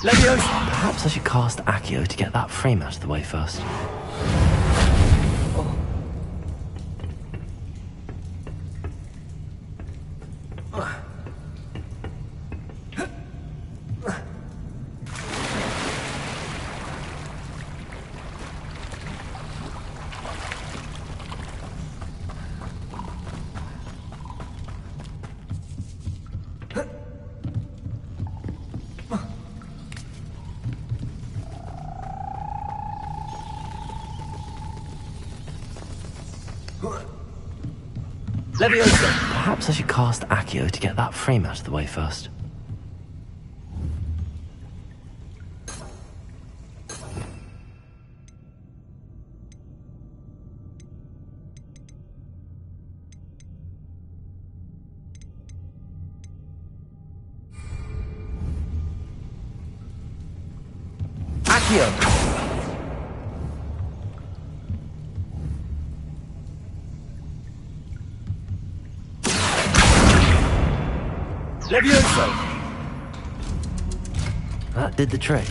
Leviosa! Perhaps I should cast Accio to get that frame out of the way first. Leviosa! Perhaps I should cast Accio to get that frame out of the way first. Accio! Leviosa! That did the trick.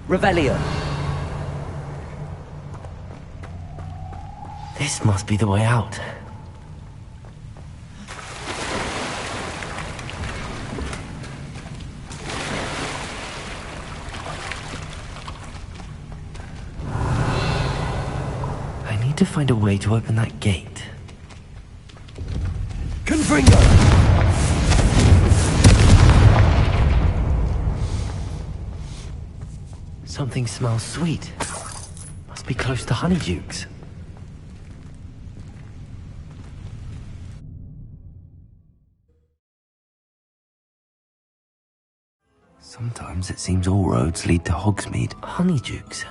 Revelio. This must be the way out. To find a way to open that gate. Confringo! Something smells sweet. Must be close to honeydukes. Sometimes it seems all roads lead to Hogsmeade. Honeydukes.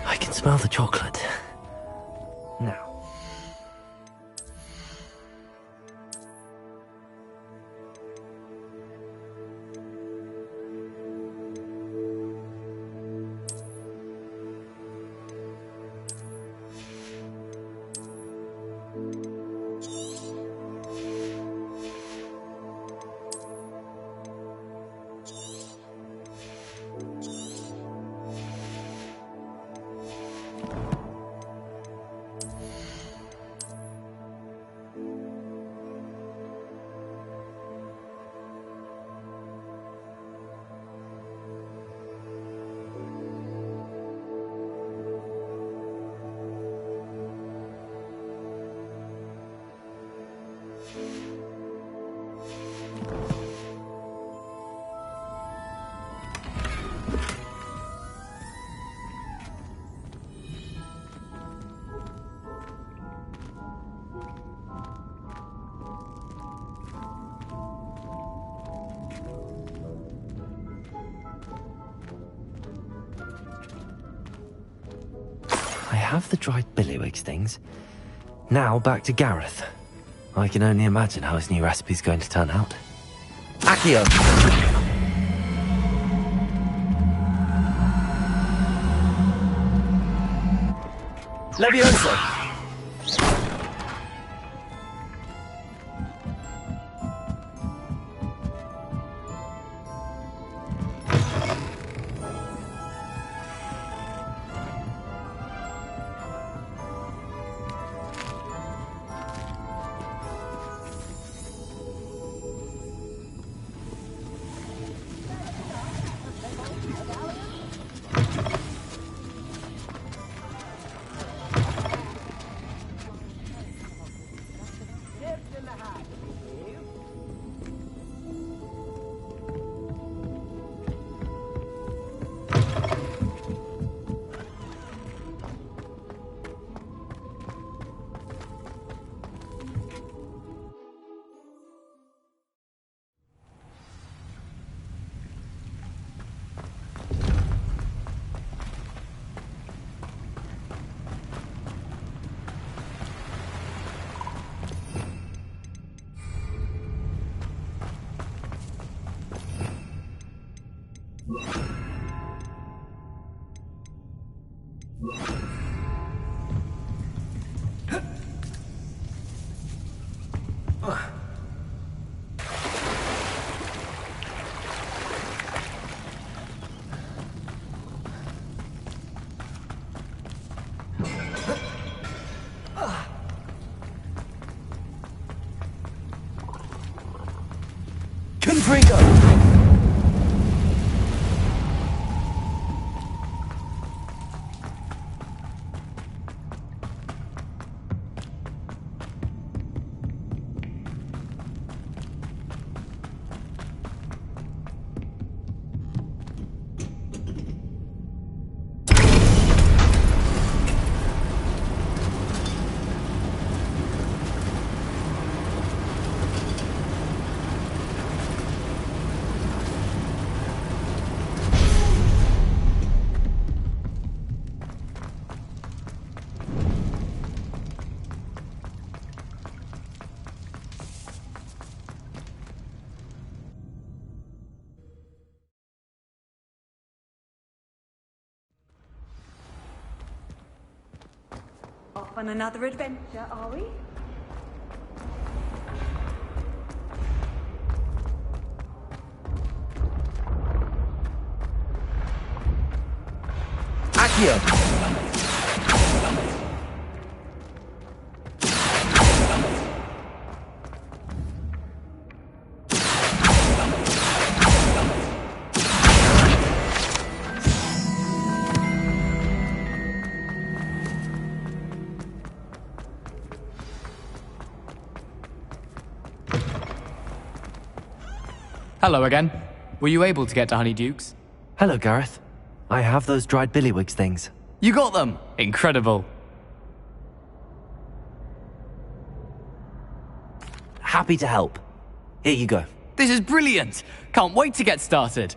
I can smell the chocolate. Now. I have the dried billywig things. Now back to Gareth. I can only imagine how his new recipe's going to turn out. Accio! Leviosa! on another adventure, are we? Accio. Hello again. Were you able to get to Honeydukes? Hello, Gareth. I have those dried billywigs things. You got them! Incredible. Happy to help. Here you go. This is brilliant! Can't wait to get started.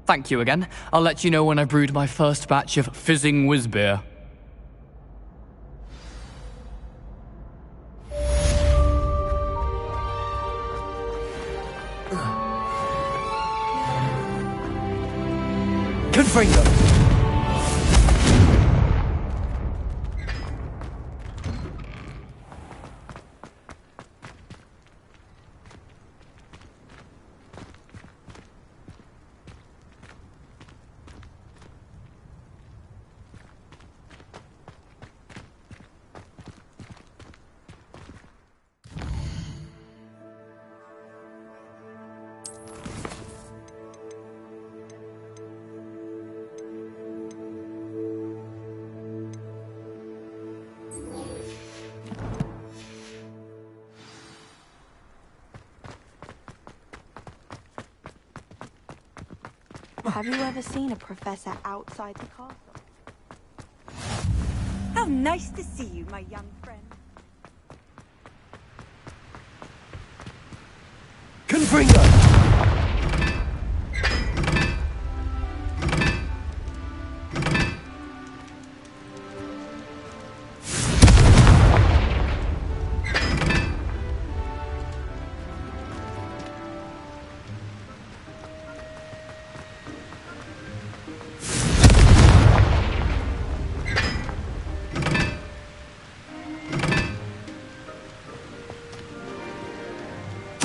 Thank you again. I'll let you know when I brewed my first batch of fizzing whiz-beer. Confringo. Have you ever seen a professor outside the castle? How nice to see you, my young friend. Confringo.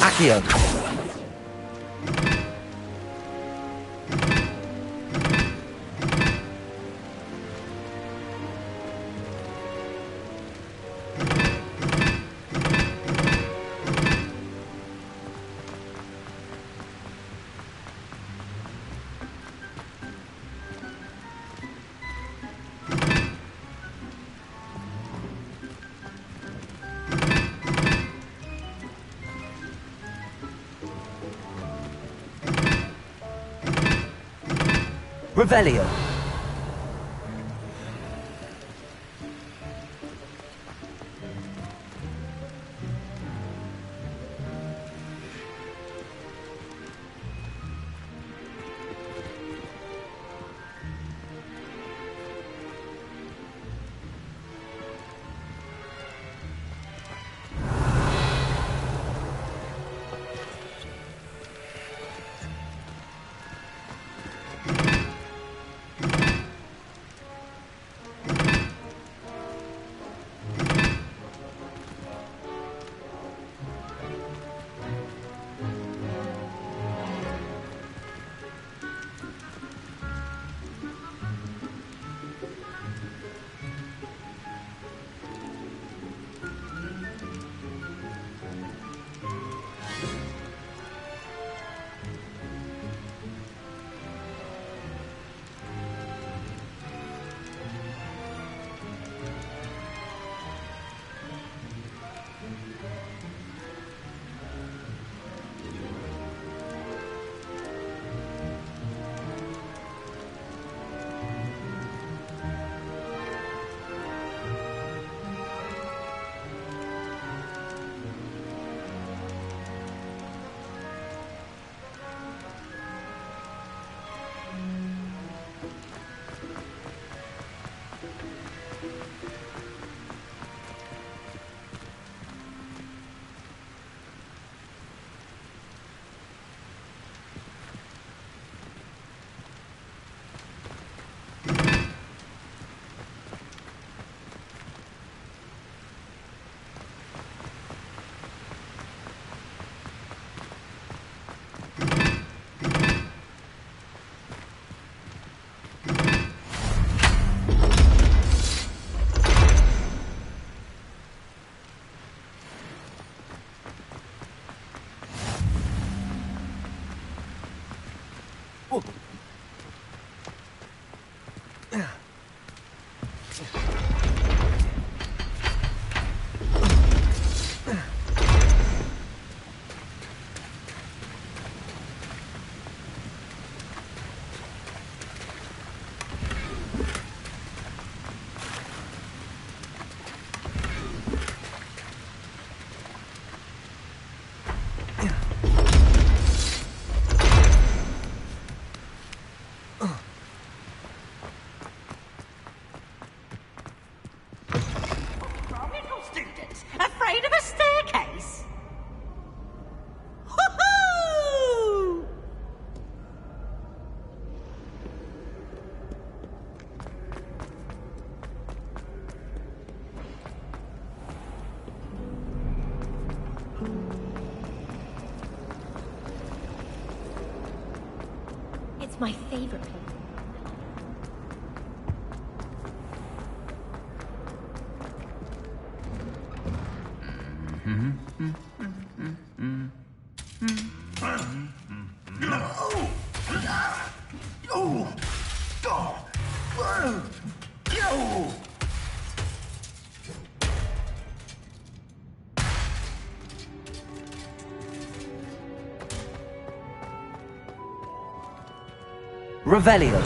Accio. Revelio. It's my favorite place. Revelio.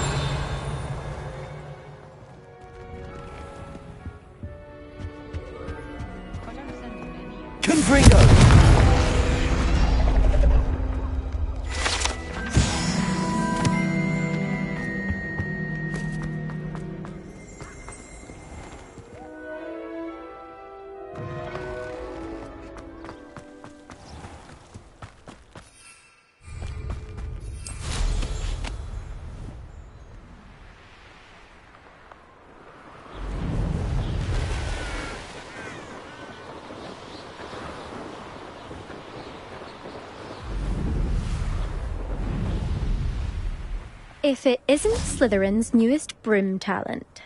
Confringo. If it isn't Slytherin's newest broom talent.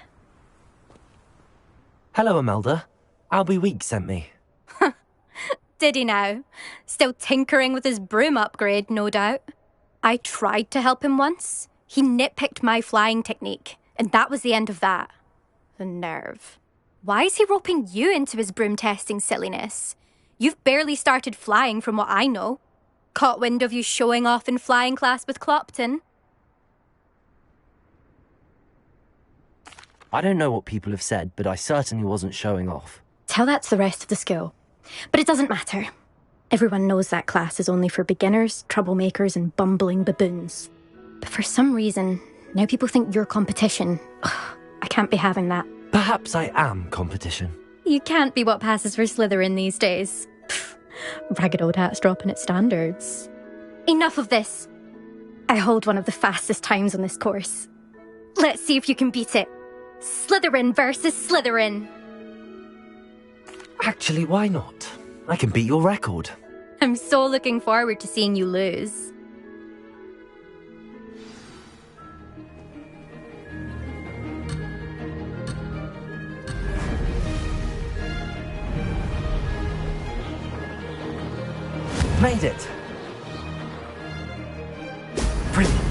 Hello, Imelda. Albie Weeks sent me. Did he now? Still tinkering with his broom upgrade, no doubt. I tried to help him once. He nitpicked my flying technique, and that was the end of that. The nerve. Why is he roping you into his broom testing silliness? You've barely started flying from what I know. Caught wind of you showing off in flying class with Clopton. I don't know what people have said, but I certainly wasn't showing off. Tell that to the rest of the school. But it doesn't matter. Everyone knows that class is only for beginners, troublemakers, and bumbling baboons. But for some reason, now people think you're competition. Ugh, I can't be having that. Perhaps I am competition. You can't be what passes for Slytherin these days. Pfft, ragged old hat's dropping its standards. Enough of this. I hold one of the fastest times on this course. Let's see if you can beat it. Slytherin versus Slytherin. Actually, why not? I can beat your record. I'm so looking forward to seeing you lose. Made it. Brilliant.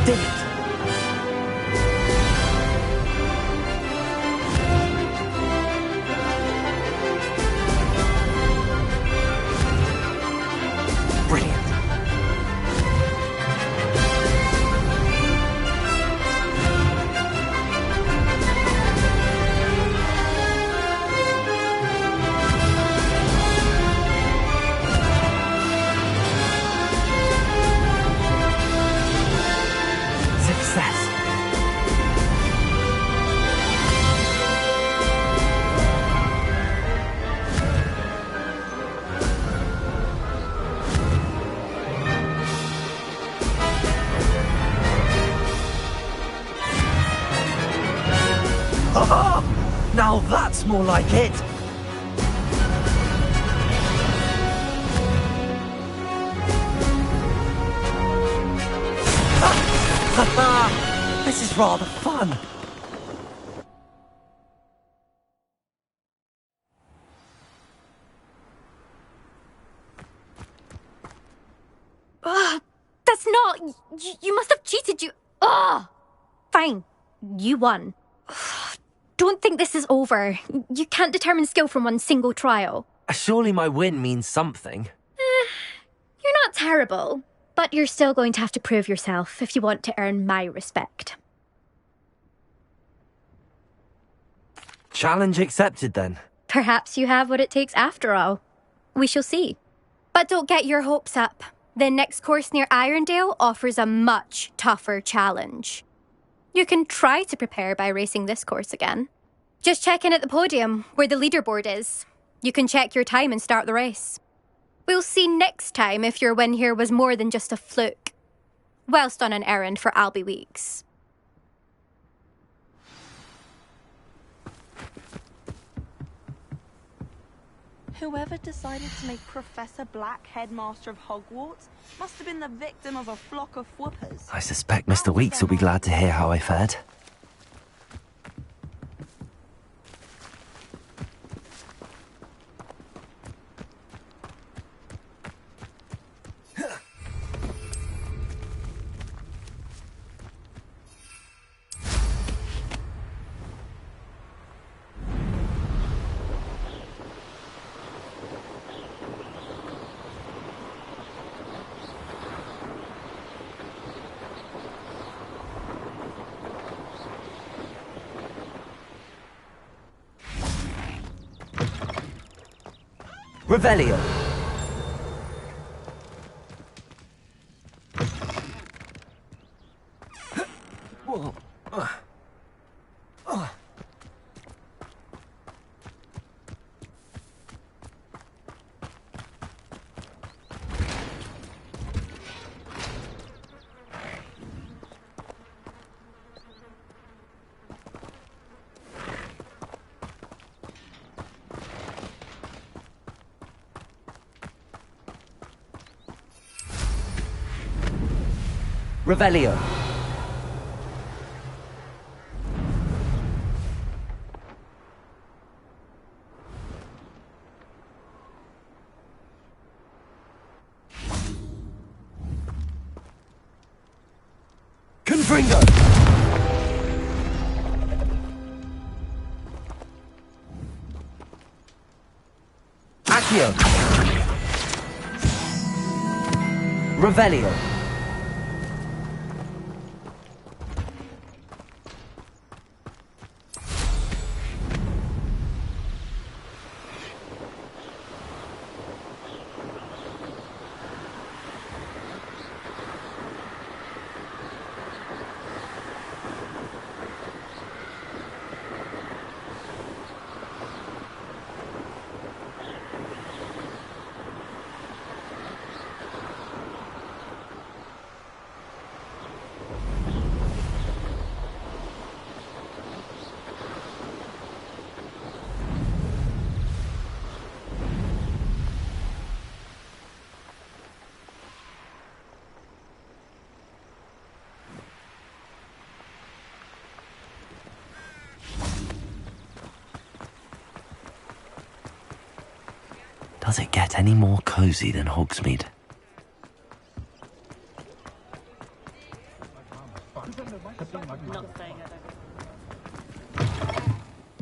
Did it. Brilliant. Success. Now that's more like it. This is rather fun. That's not... You must have cheated, you... Ugh! Fine. You won. Don't think this is over. You can't determine skill from one single trial. Surely my win means something. You're not terrible, but you're still going to have to prove yourself if you want to earn my respect. Challenge accepted, then. Perhaps you have what it takes after all. We shall see. But don't get your hopes up. The next course near Irondale offers a much tougher challenge. You can try to prepare by racing this course again. Just check in at the podium, where the leaderboard is. You can check your time and start the race. We'll see next time if your win here was more than just a fluke. Whilst on an errand for Albie Weeks. Whoever decided to make Professor Black headmaster of Hogwarts must have been the victim of a flock of whoopers. I suspect Mr. Weeks will be glad to hear how I fared. Revelio. Revelio. Confringo. Accio. Revelio. Does it get any more cozy than Hogsmeade?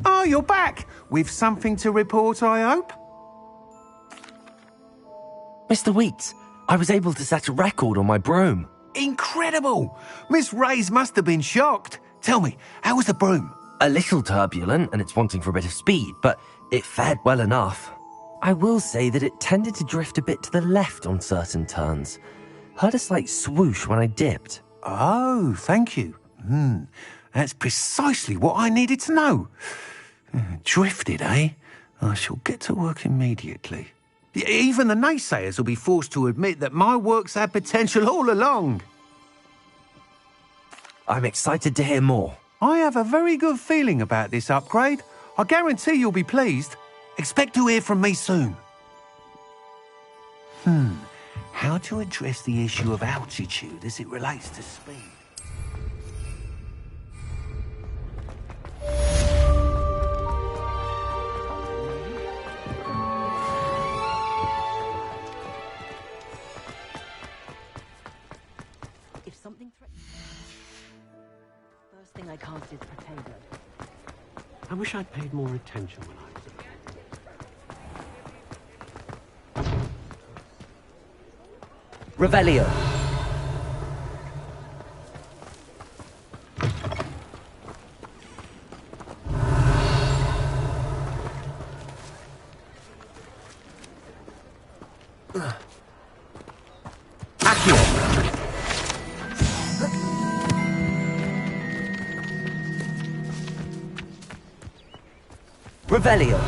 Oh, you're back! With something to report, I hope? Mr. Weeks, I was able to set a record on my broom. Incredible! Miss Reyes must have been shocked. Tell me, how was the broom? A little turbulent and it's wanting for a bit of speed, but it fared well enough. I will say that it tended to drift a bit to the left on certain turns. Heard a slight swoosh when I dipped. Oh, thank you. That's precisely what I needed to know. Drifted, eh? I shall get to work immediately. Even the naysayers will be forced to admit that my work's had potential all along. I'm excited to hear more. I have a very good feeling about this upgrade. I guarantee you'll be pleased. Expect to hear from me soon. How to address the issue of altitude as it relates to speed? If something threatens... First thing I cast is Potato. I wish I'd paid more attention when I was a kid. Revelio. Revelio.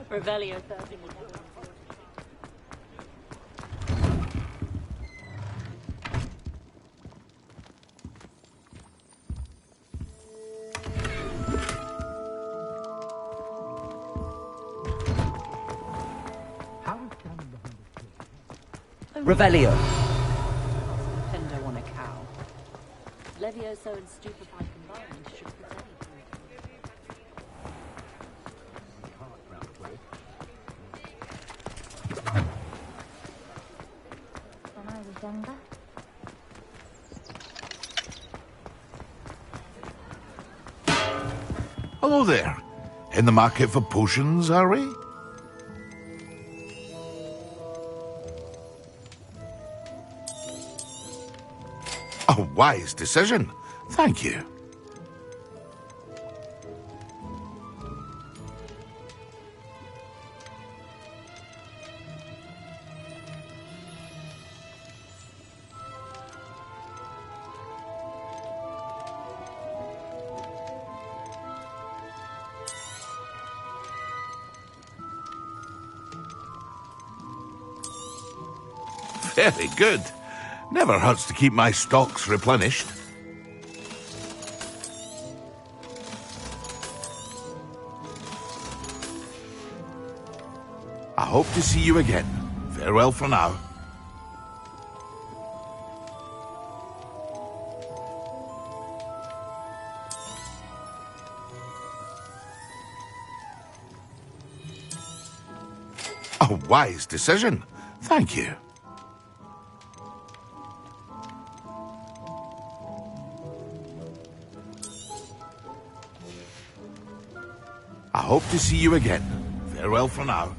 Revelio 13. Revelio. Pendo on a cow. Levioso and stupefied combined should present. When I was younger. Hello there. In the market for potions, are we? A wise decision. Thank you. Very good. Never hurts to keep my stocks replenished. I hope to see you again. Farewell for now. A wise decision. Thank you. I hope to see you again. Farewell for now.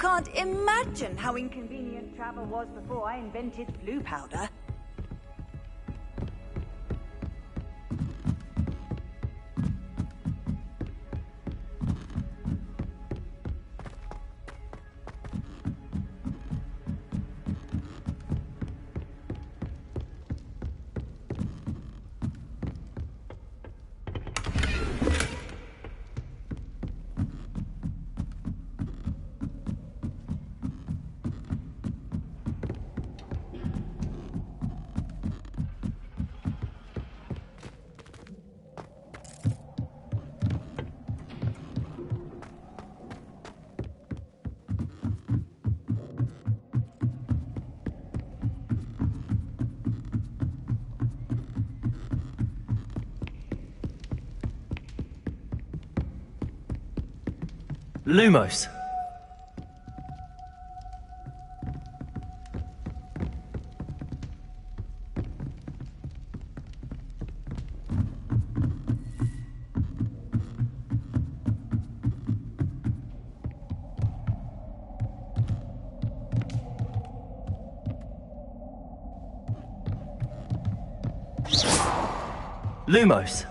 can't imagine how inconvenient travel was before I invented blue powder. Lumos. Lumos.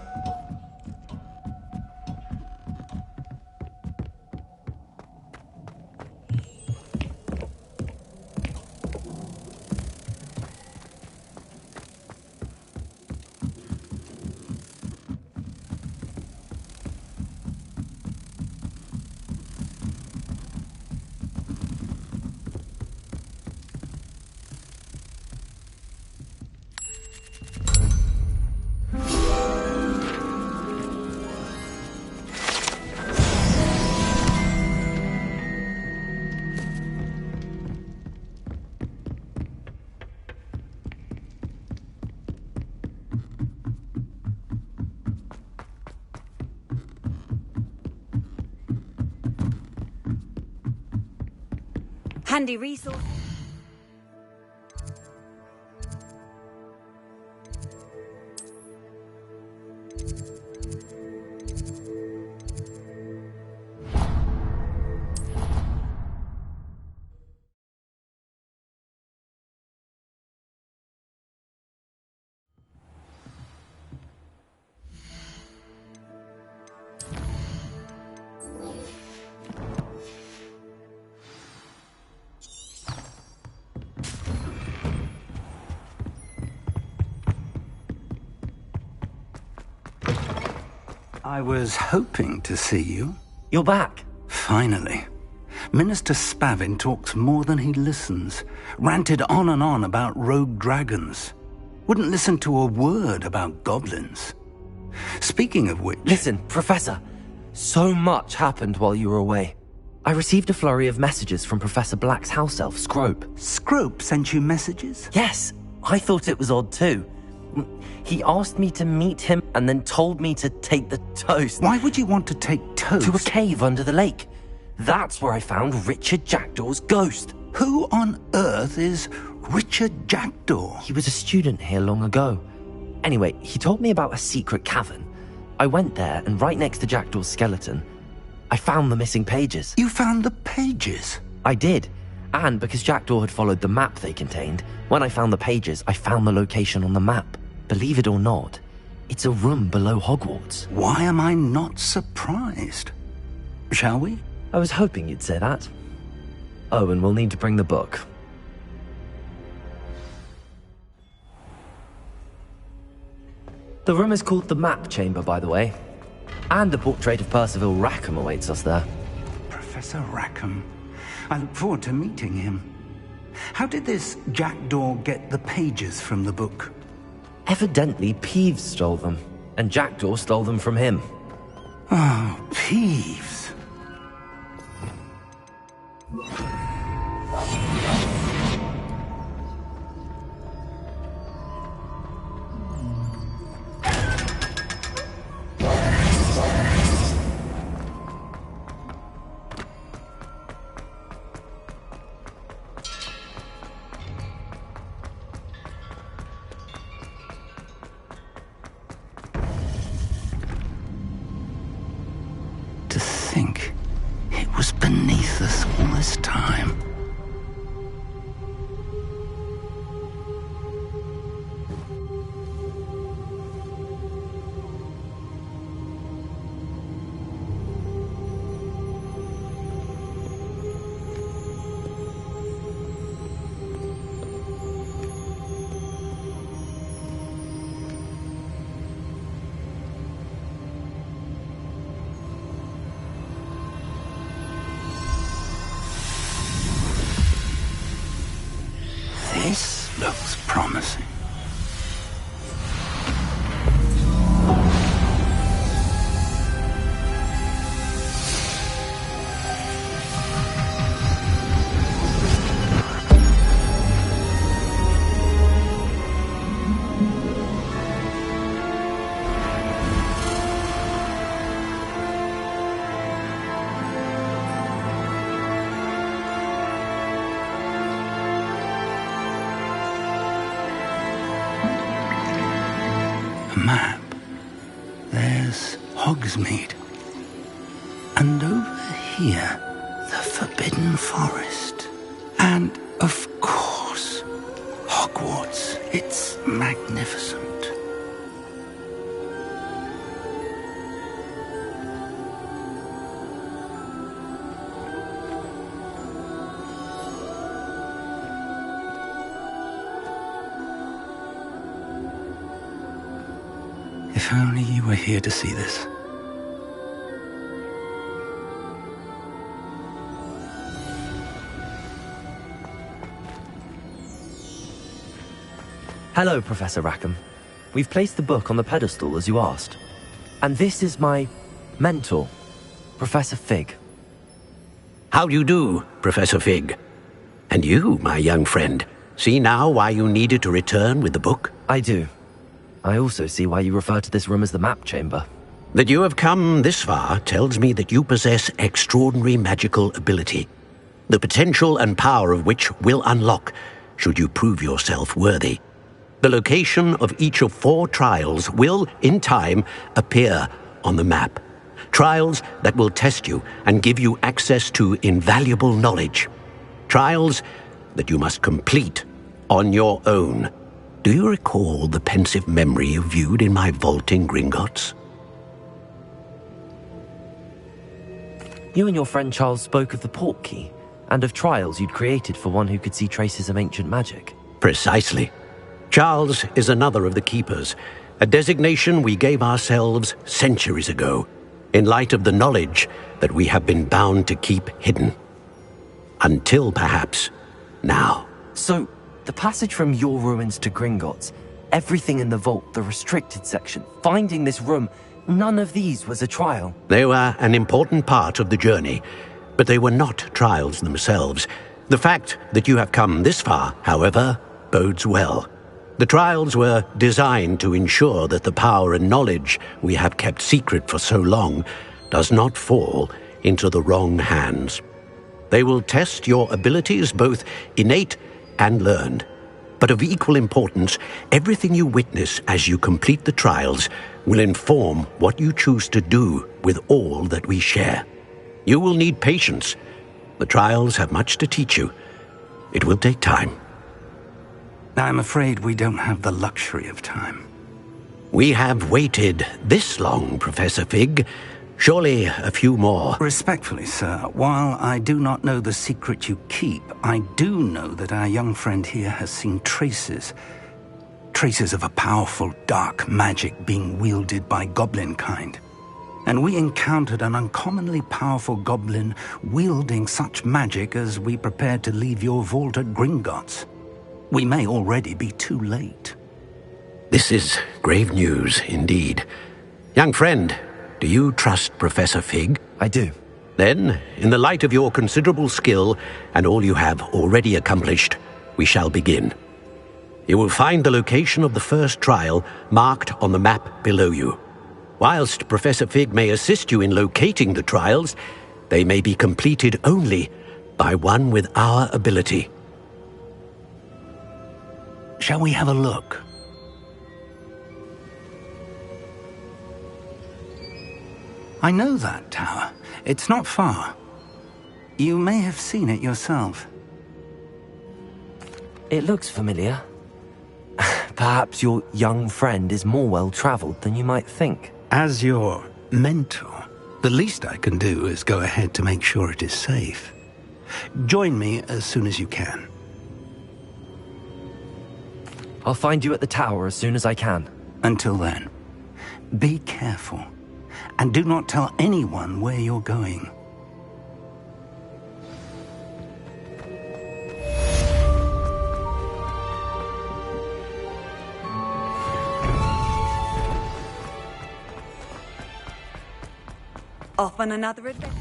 Handy resource. I was hoping to see you. You're back. Finally. Minister Spavin talks more than he listens. Ranted on and on about rogue dragons. Wouldn't listen to a word about goblins. Speaking of which... Listen, Professor. So much happened while you were away. I received a flurry of messages from Professor Black's house elf, Scrope. Scrope sent you messages? Yes. I thought it was odd too. He asked me to meet him and then told me to take the toast. Why would you want to take toast? To a cave under the lake. That's where I found Richard Jackdaw's ghost. Who on earth is Richard Jackdaw? He was a student here long ago. Anyway, he told me about a secret cavern. I went there, and right next to Jackdaw's skeleton, I found the missing pages. You found the pages? I did. And because Jackdaw had followed the map they contained, when I found the pages, I found the location on the map. Believe it or not, it's a room below Hogwarts. Why am I not surprised? Shall we? I was hoping you'd say that. Oh, and we'll need to bring the book. The room is called the Map Chamber, by the way. And a portrait of Percival Rackham awaits us there. Professor Rackham. I look forward to meeting him. How did this Jackdaw get the pages from the book? Evidently, Peeves stole them, and Jackdaw stole them from him. Oh, Peeves. mercy. Map. There's Hogsmeade. And over here, the Forbidden Forest. And, of course, Hogwarts. It's magnificent. If only you were here to see this. Hello, Professor Rackham. We've placed the book on the pedestal as you asked. And this is my mentor, Professor Fig. How do you do, Professor Fig? And you, my young friend, see now why you needed to return with the book? I do. I also see why you refer to this room as the map chamber. That you have come this far tells me that you possess extraordinary magical ability, the potential and power of which will unlock should you prove yourself worthy. The location of each of 4 trials will, in time, appear on the map. Trials that will test you and give you access to invaluable knowledge. Trials that you must complete on your own. Do you recall the pensive memory you viewed in my vault in Gringotts? You and your friend Charles spoke of the portkey, and of trials you'd created for one who could see traces of ancient magic. Precisely. Charles is another of the keepers, a designation we gave ourselves centuries ago, in light of the knowledge that we have been bound to keep hidden. Until, perhaps, now. So, the passage from your ruins to Gringotts, everything in the vault, the restricted section, finding this room, none of these was a trial. They were an important part of the journey, but they were not trials themselves. The fact that you have come this far, however, bodes well. The trials were designed to ensure that the power and knowledge we have kept secret for so long does not fall into the wrong hands. They will test your abilities, both innate and learned. But of equal importance, everything you witness as you complete the trials will inform what you choose to do with all that we share. You will need patience. The trials have much to teach you. It will take time. I'm afraid we don't have the luxury of time. We have waited this long, Professor Fig. Surely a few more. Respectfully, sir, while I do not know the secret you keep, I do know that our young friend here has seen traces of a powerful dark magic being wielded by goblin kind. And we encountered an uncommonly powerful goblin wielding such magic as we prepared to leave your vault at Gringotts. We may already be too late. This is grave news indeed. Young friend, do you trust Professor Fig? I do. Then, in the light of your considerable skill and all you have already accomplished, we shall begin. You will find the location of the first trial marked on the map below you. Whilst Professor Fig may assist you in locating the trials, they may be completed only by one with our ability. Shall we have a look? I know that tower. It's not far. You may have seen it yourself. It looks familiar. Perhaps your young friend is more well-traveled than you might think. As your mentor, the least I can do is go ahead to make sure it is safe. Join me as soon as you can. I'll find you at the tower as soon as I can. Until then, be careful, and do not tell anyone where you're going. Off on another adventure.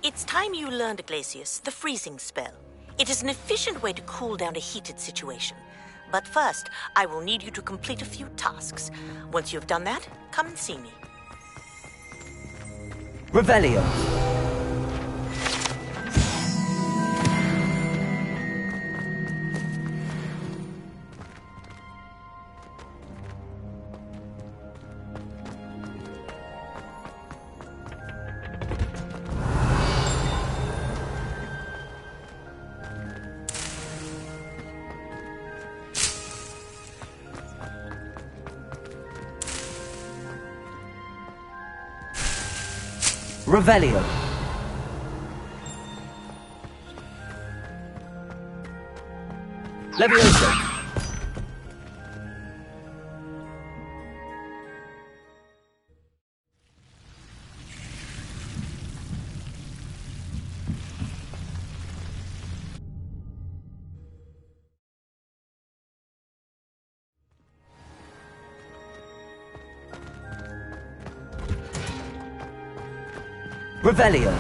It's time you learned, Glacius, the freezing spell. It is an efficient way to cool down a heated situation. But first, I will need you to complete a few tasks. Once you have done that, come and see me. Revelio. Revelio. Leviosa. Revelio.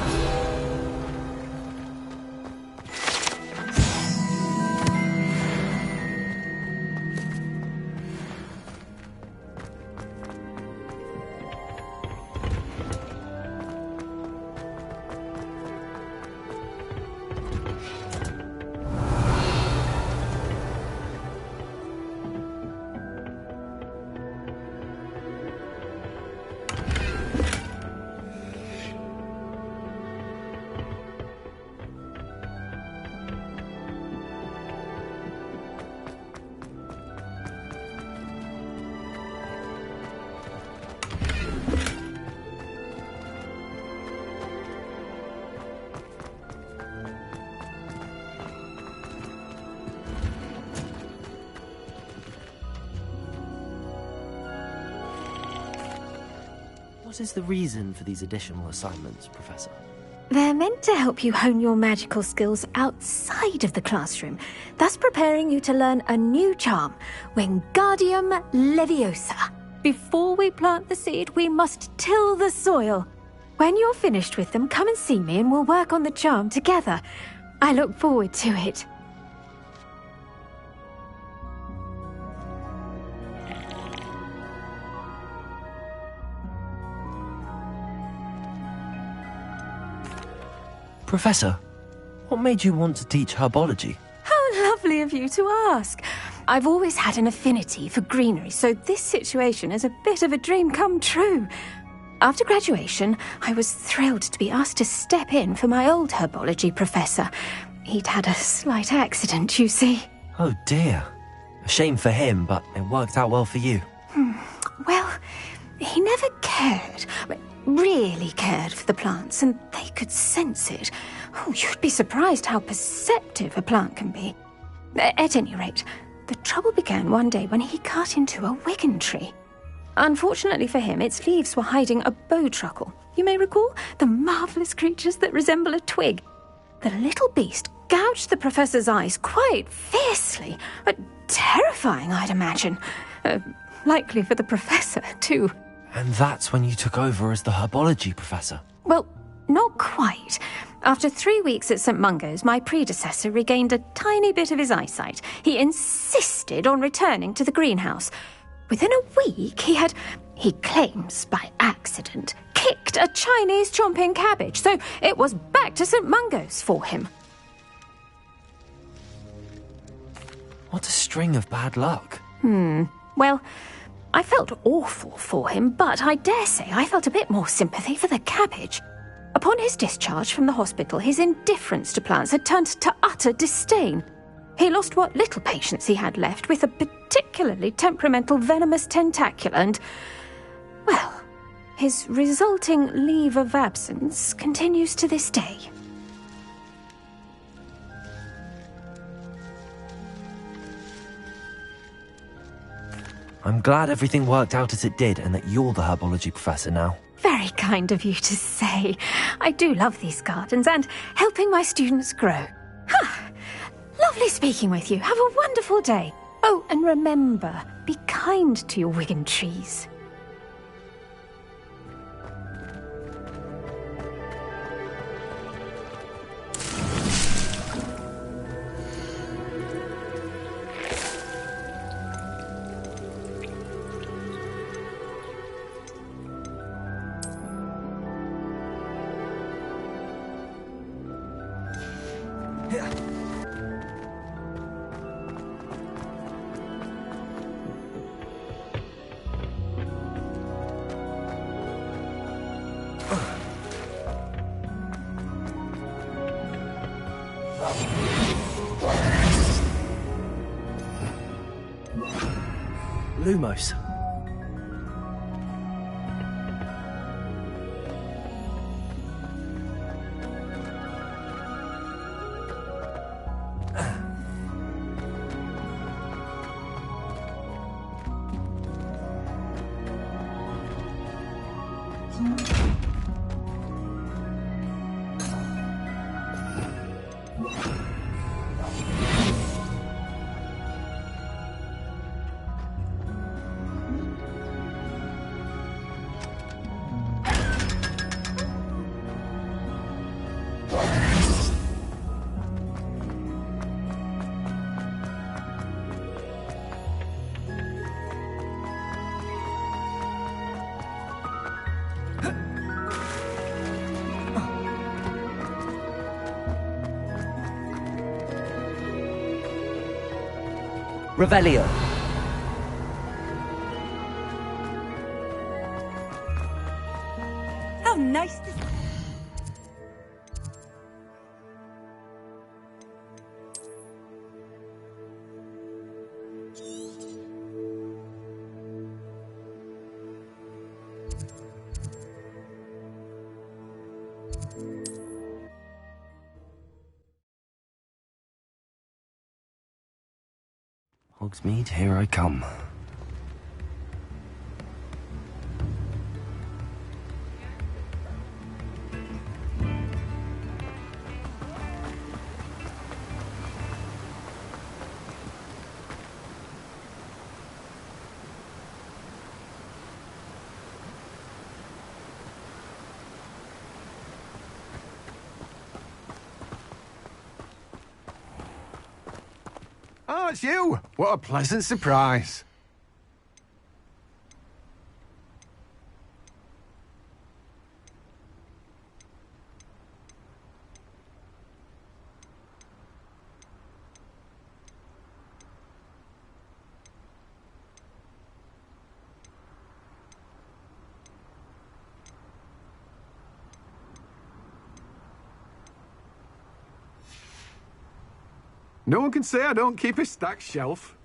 What is the reason for these additional assignments, Professor? They're meant to help you hone your magical skills outside of the classroom, thus preparing you to learn a new charm, Wingardium Leviosa. Before we plant the seed, we must till the soil. When you're finished with them, come and see me and we'll work on the charm together. I look forward to it. Professor, what made you want to teach herbology? How lovely of you to ask. I've always had an affinity for greenery, so this situation is a bit of a dream come true. After graduation, I was thrilled to be asked to step in for my old herbology professor. He'd had a slight accident, you see. Oh dear. A shame for him, but it worked out well for you. Well, he never cared, really cared for the plants, and they could sense it. Oh, you'd be surprised how perceptive a plant can be. At any rate, the trouble began one day when he cut into a wigan tree. Unfortunately for him, its leaves were hiding a bowtruckle. You may recall the marvellous creatures that resemble a twig. The little beast gouged the professor's eyes quite fiercely, but terrifying, I'd imagine. Likely for the professor, too. And that's when you took over as the herbology professor? Well, not quite. After 3 weeks at St. Mungo's, my predecessor regained a tiny bit of his eyesight. He insisted on returning to the greenhouse. Within a week, he claims by accident, kicked a Chinese chomping cabbage, so it was back to St. Mungo's for him. What a string of bad luck. Well, I felt awful for him, but I dare say I felt a bit more sympathy for the cabbage. Upon his discharge from the hospital, his indifference to plants had turned to utter disdain. He lost what little patience he had left with a particularly temperamental venomous tentacula and, well, his resulting leave of absence continues to this day. I'm glad everything worked out as it did and that you're the herbology professor now. Very kind of you to say. I do love these gardens and helping my students grow. Lovely speaking with you. Have a wonderful day. Oh, and remember, be kind to your Wigan trees. Lumos. Revelio. How nice to... Hogsmeade, here I come. Oh, it's you! What a pleasant surprise. No one can say I don't keep a stacked shelf.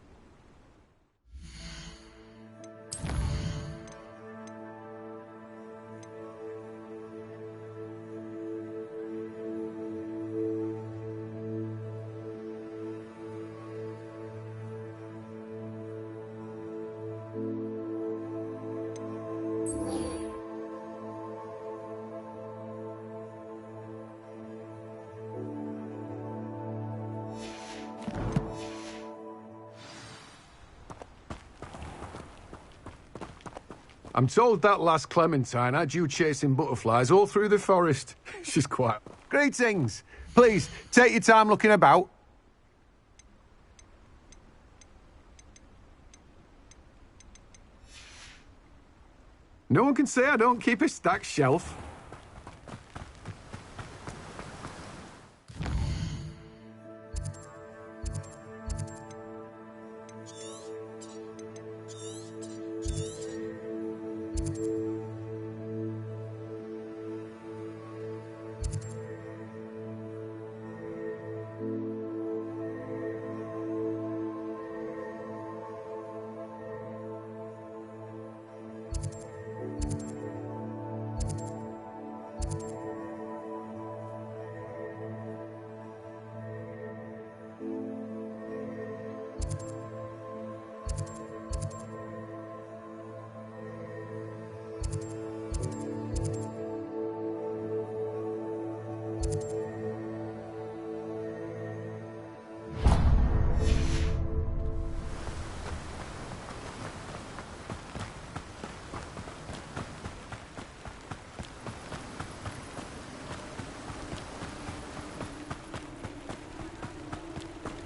I'm told that last Clementine had you chasing butterflies all through the forest. She's quite... Greetings! Please, take your time looking about. No one can say I don't keep a stacked shelf.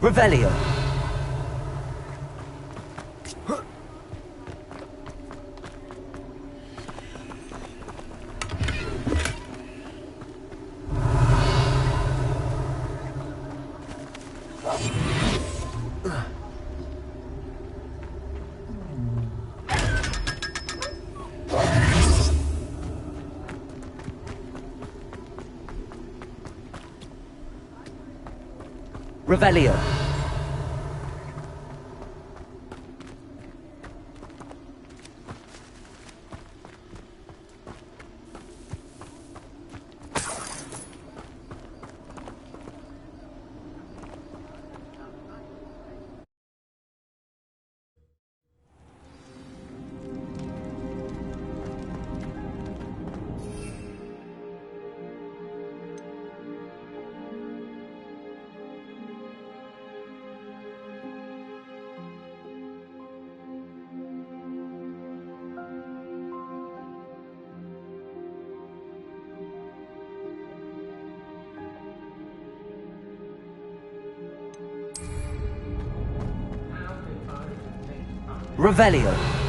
Revelio. Revelio. Revelio.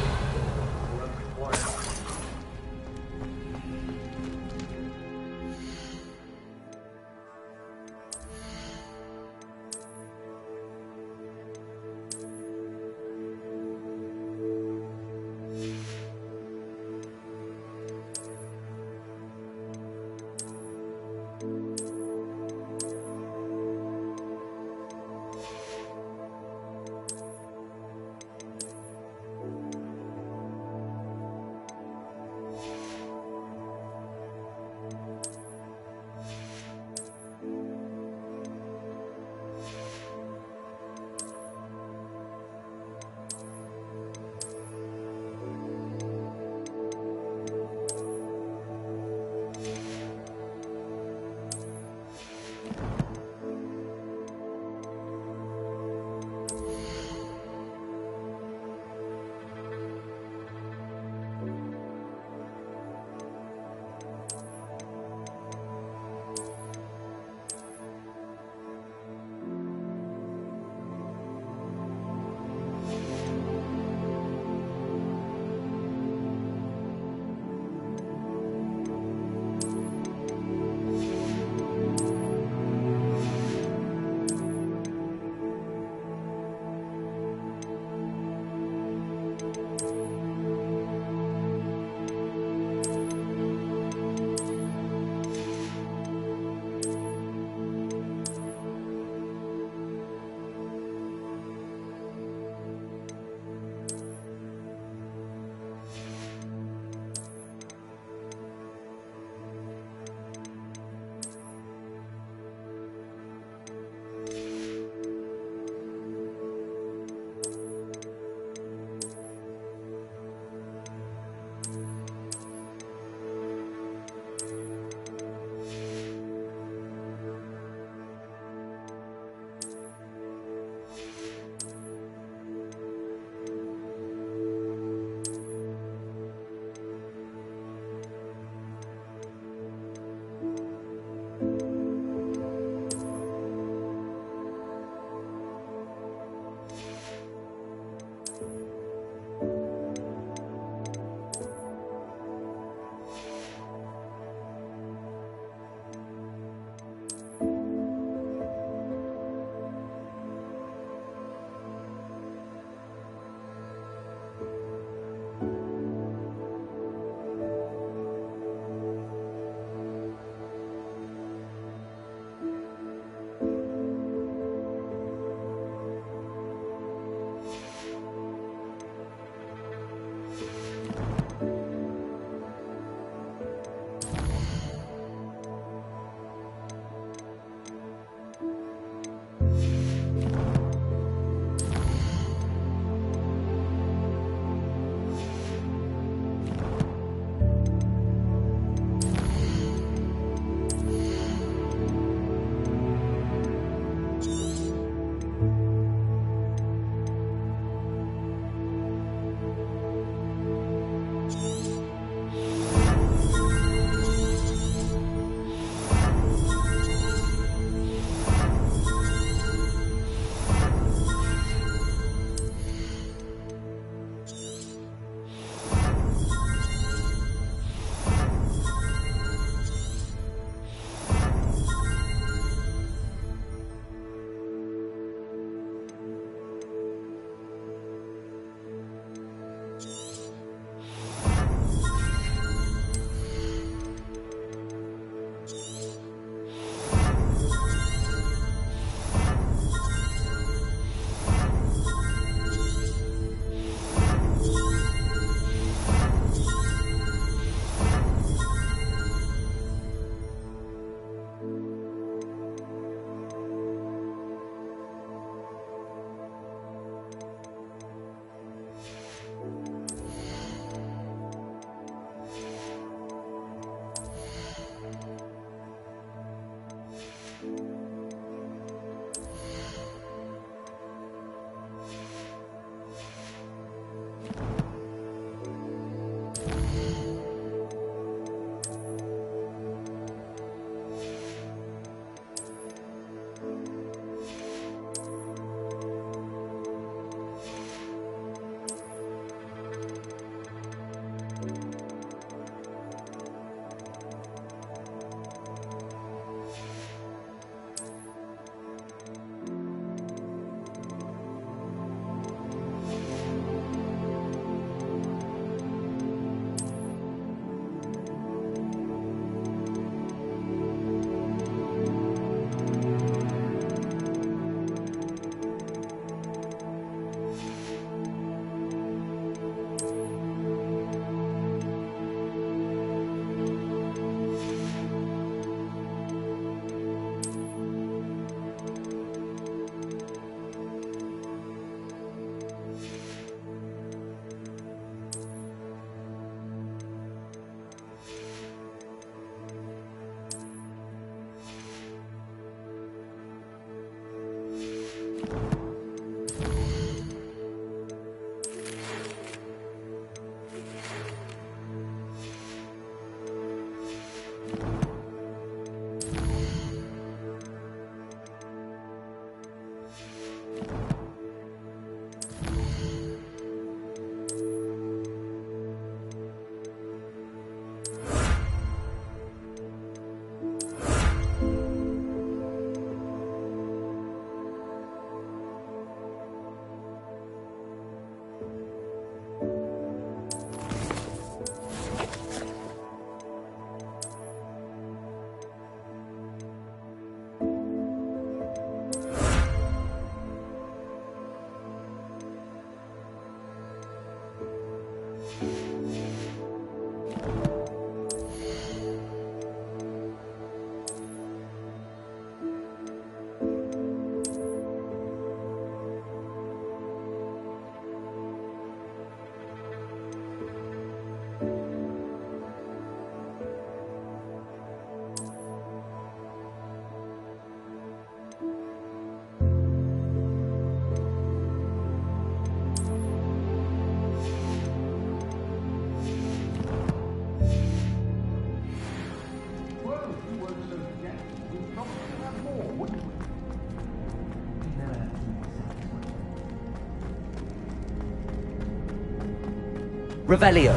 Revelio.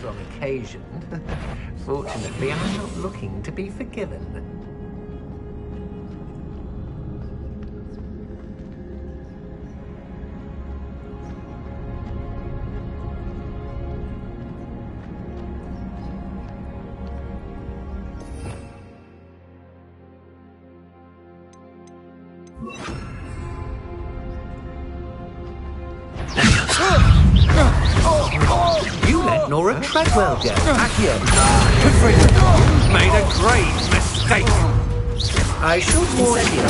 On occasion. Fortunately, I'm not looking to be forgiven. You let Nora Treadwell go. Accio. Made a grave mistake. I should warn you.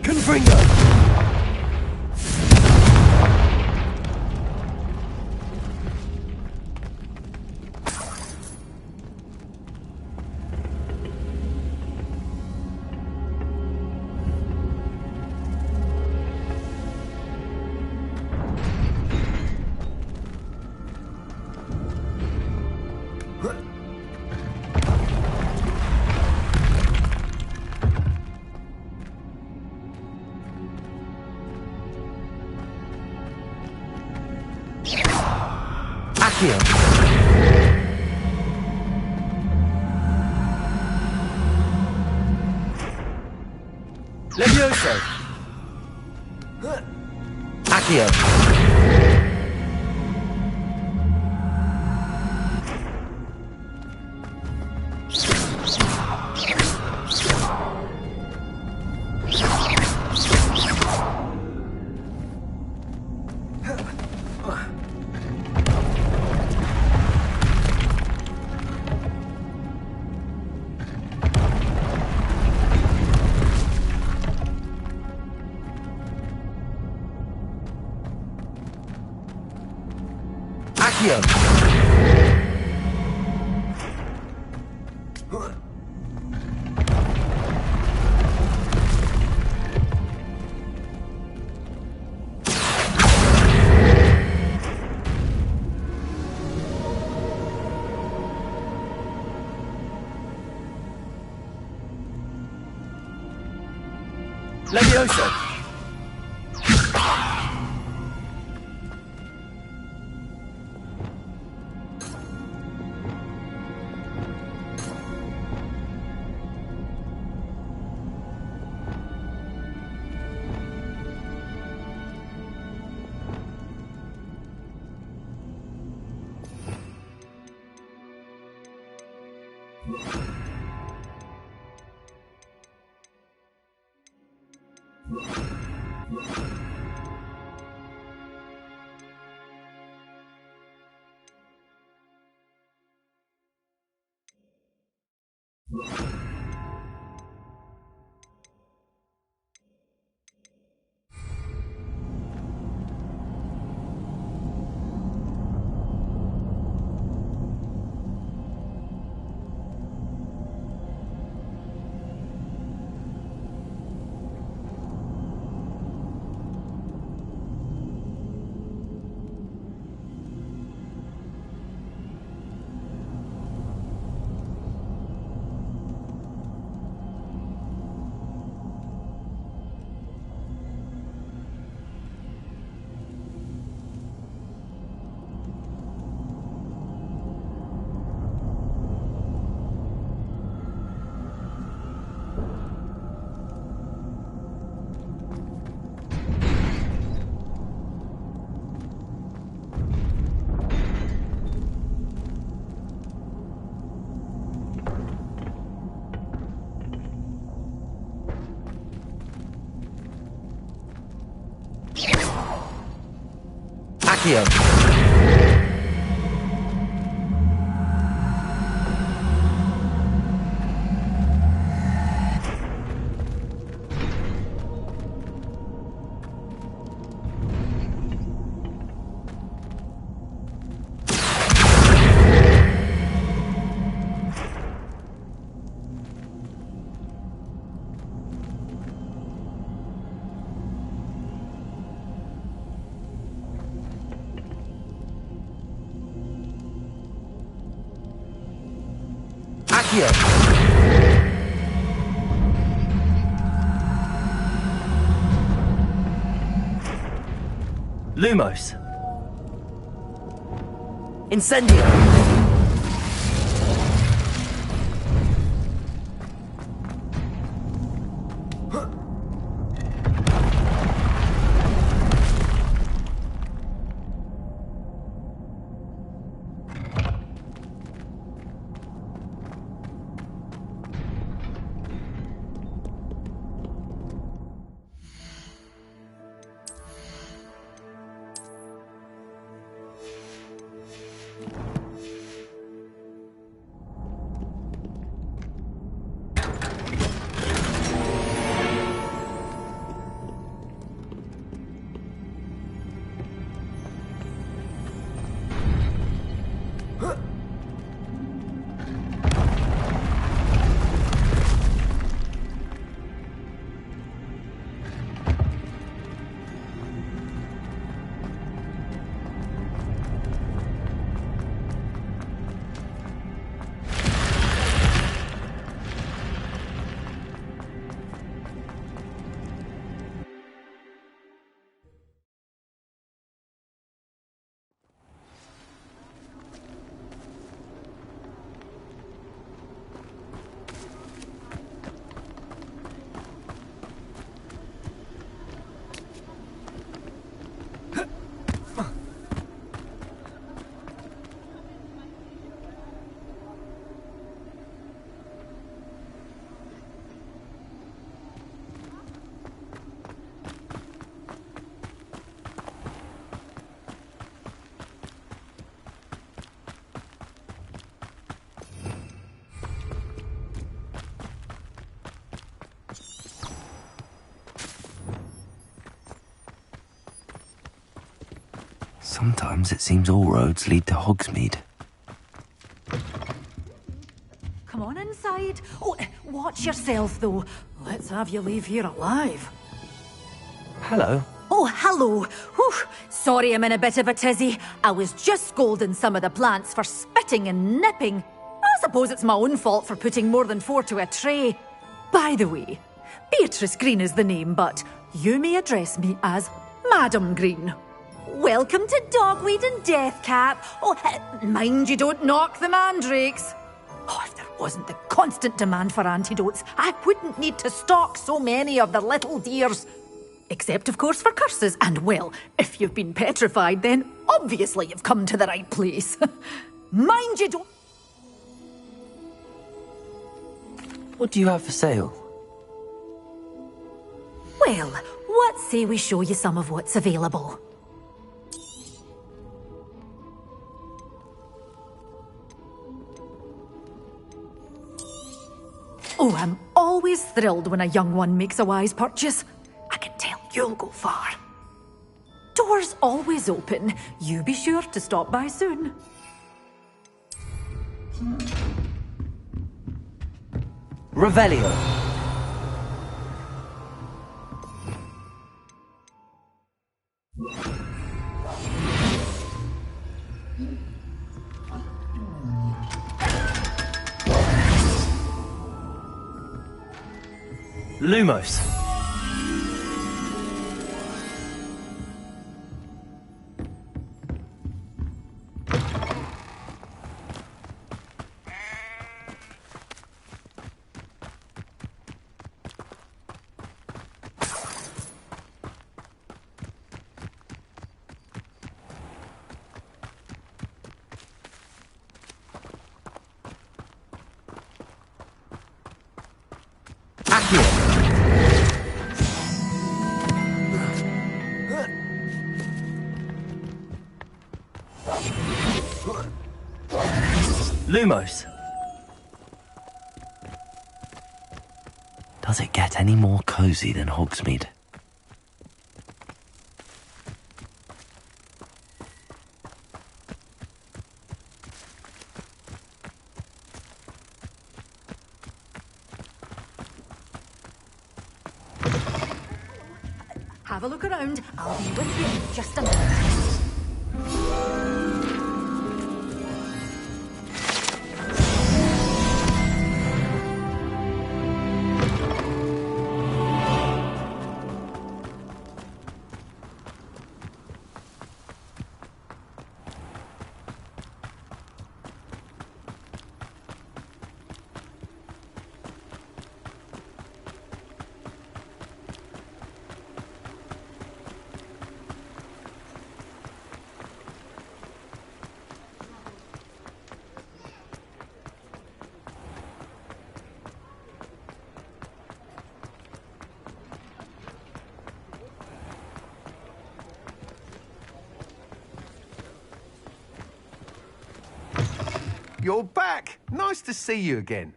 Confringo! Accio. Levioso. Accio. Accio. Levioso. Accio. Accio. Lumos. Incendio. Sometimes it seems all roads lead to Hogsmeade. Come on inside. Oh, watch yourself, though. Let's have you leave here alive. Hello. Oh, hello. Whew. Sorry I'm in a bit of a tizzy. I was just scolding some of the plants for spitting and nipping. I suppose it's my own fault for putting more than 4 to a tray. By the way, Beatrice Green is the name, but you may address me as Madam Green. Welcome to Dogweed and Deathcap. Oh, mind you don't knock the mandrakes. Oh, if there wasn't the constant demand for antidotes, I wouldn't need to stock so many of the little dears. Except, of course, for curses. And, well, if you've been petrified, then obviously you've come to the right place. Mind you don't... What do you have for sale? Well, what say we show you some of what's available? Oh, I'm always thrilled when a young one makes a wise purchase. I can tell you'll go far. Doors always open. You be sure to stop by soon. Revelio. Lumos. Accio. Lumos. Does it get any more cosy than Hogsmeade? Have a look around. I'll be with you in just a minute. You're back. Nice to see you again.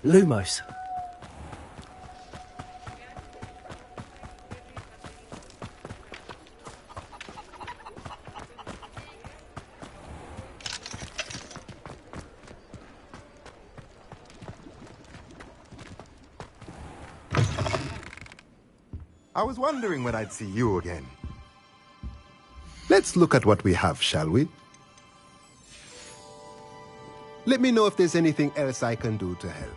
Lumos. I was wondering when I'd see you again. Let's look at what we have, shall we? Let me know if there's anything else I can do to help.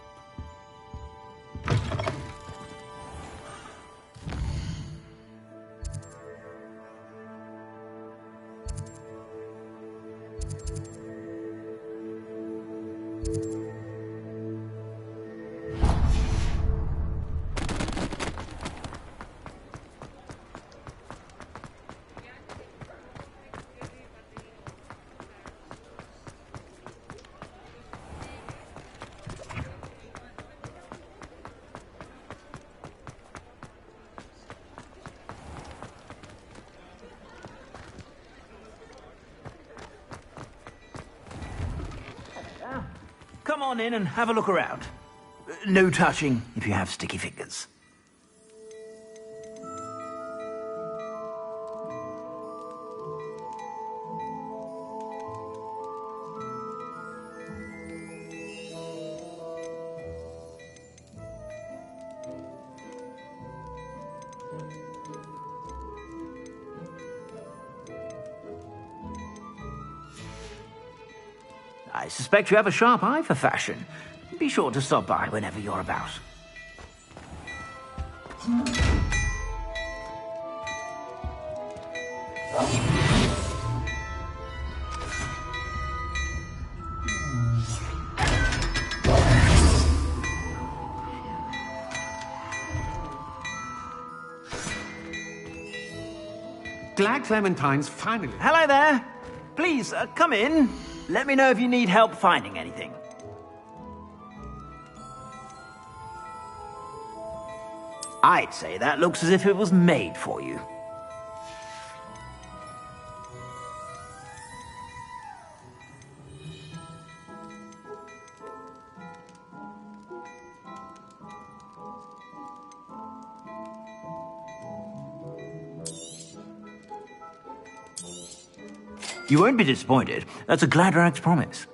Come on in and have a look around. No touching if you have sticky fingers. I suspect you have a sharp eye for fashion. Be sure to stop by whenever you're about. Glad Clementine's finally... Hello there. Please, come in. Let me know if you need help finding anything. I'd say that looks as if it was made for you. You won't be disappointed. That's a Gladrag's promise.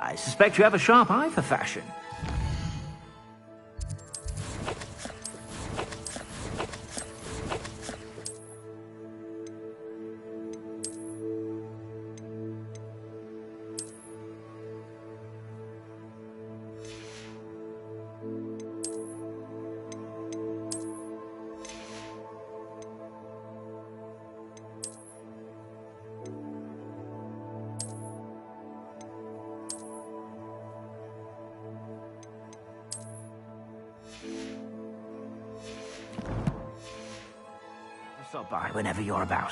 I suspect you have a sharp eye for fashion. stop by whenever you're about.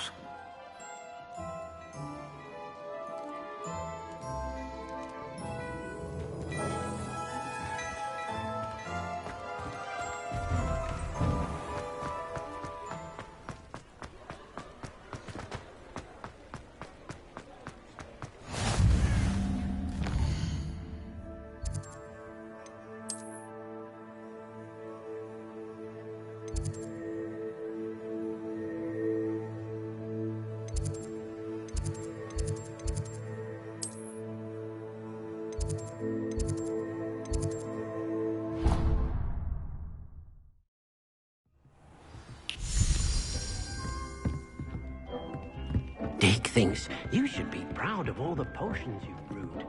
Dick thinks you should be proud of all the potions you've brewed.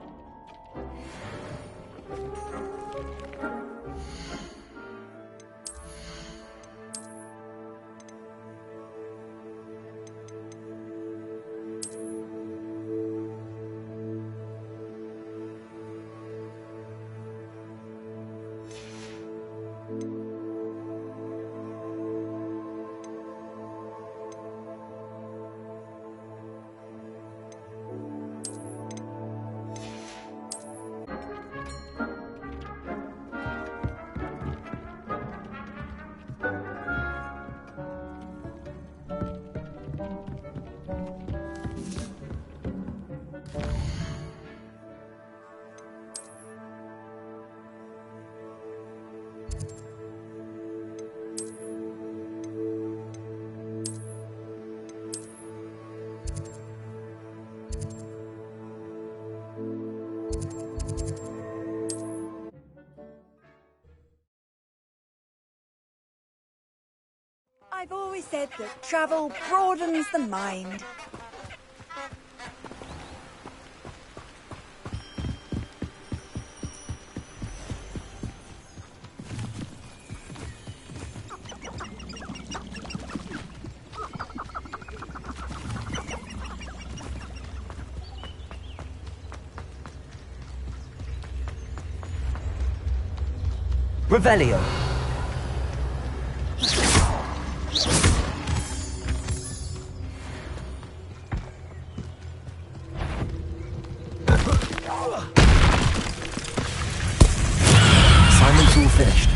I've always said that travel broadens the mind. Revelio. Assignment's all finished.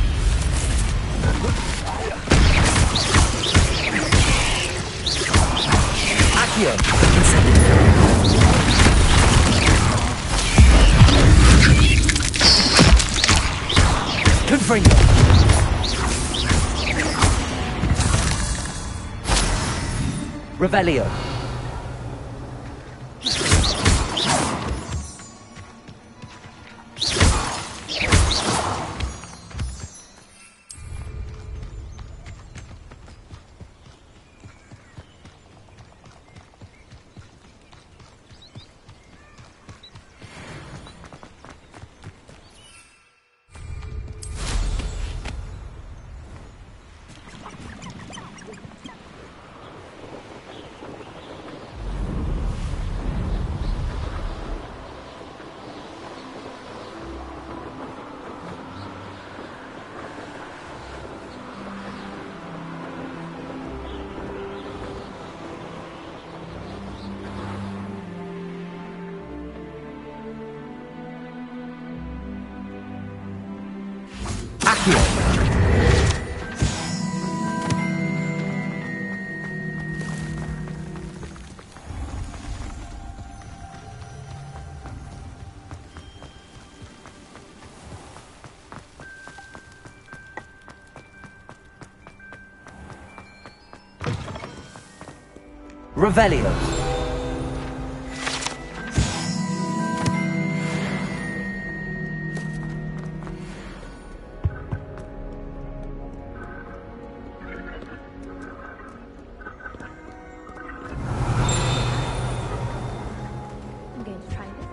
Accio. Confringo. Revelio. Revelio. I'm going to try this.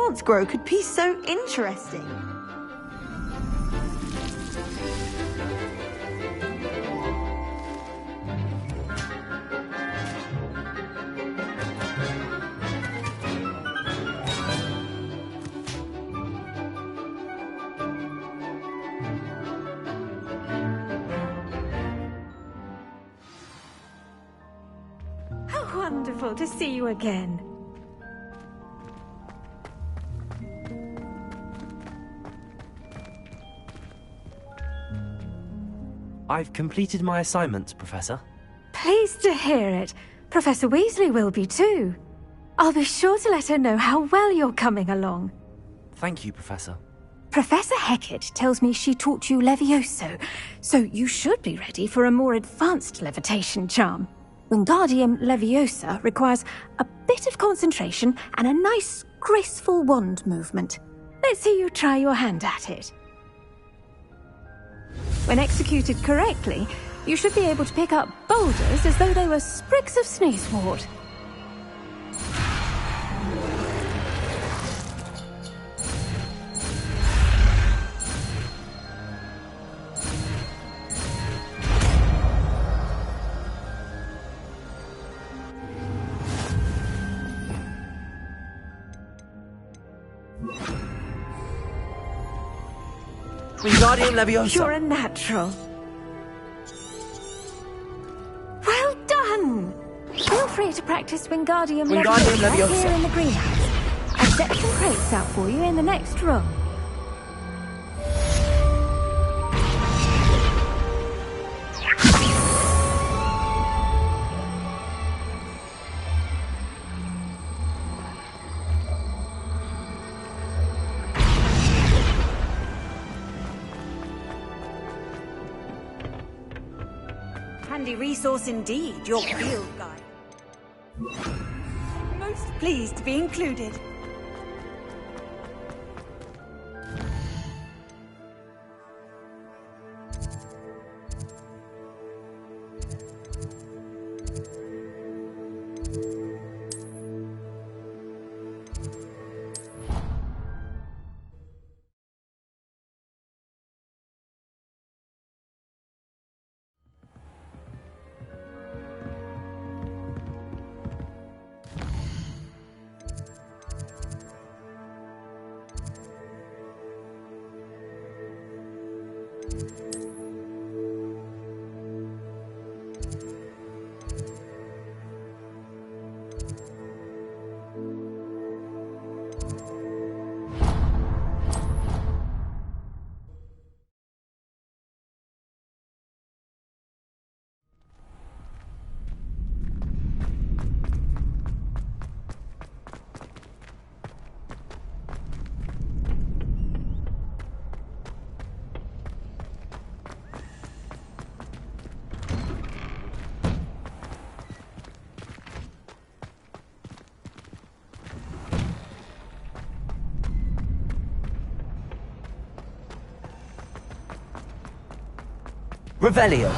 plants grow could be so interesting. How wonderful to see you again. I've completed my assignments, Professor. Pleased to hear it. Professor Weasley will be too. I'll be sure to let her know how well you're coming along. Thank you, Professor. Professor Hecat tells me she taught you Levioso, so you should be ready for a more advanced levitation charm. Wingardium Leviosa requires a bit of concentration and a nice, graceful wand movement. Let's see you try your hand at it. When executed correctly, you should be able to pick up boulders as though they were sprigs of sneezewort. Wingardium Leviosa! You're a natural. Well done! Feel free to practice Wingardium Leviosa right here in the greenhouse. I've set some crates out for you in the next room. Handy resource indeed, your field guide. Most pleased to be included. Revelio.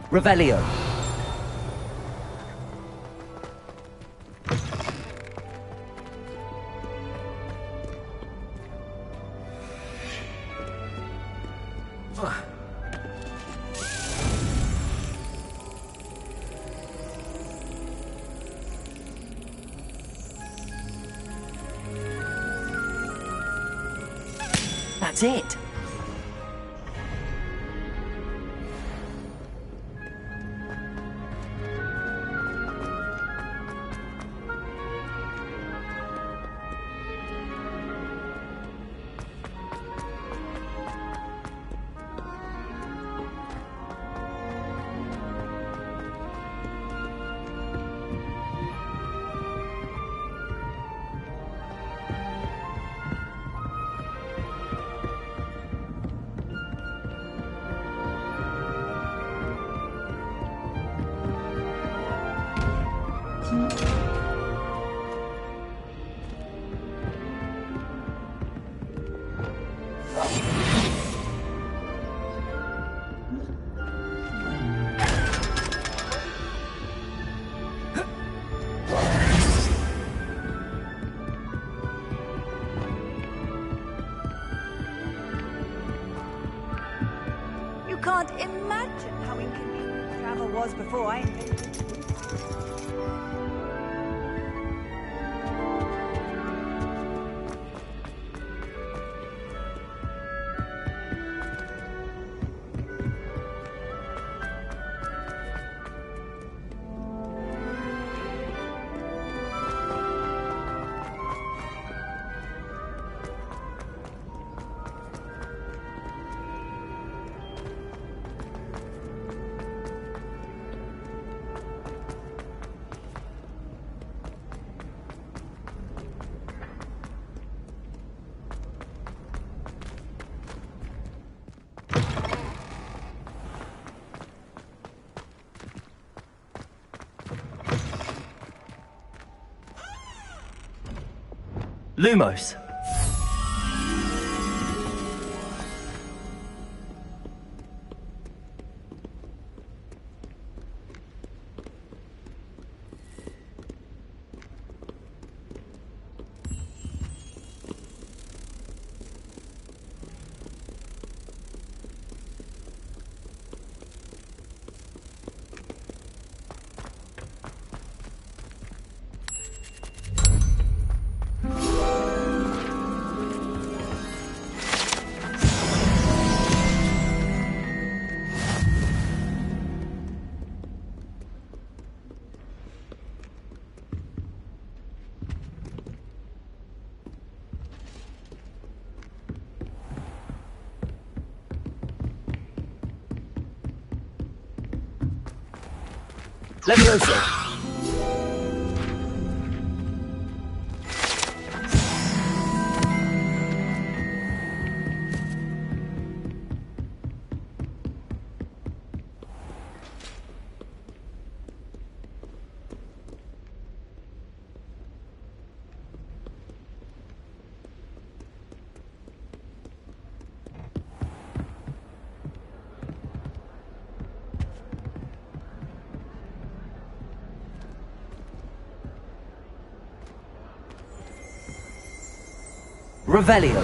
Revelio. That's it. You can't imagine how inconvenient travel was before I invented it. Lumos. Levioso. Revelio.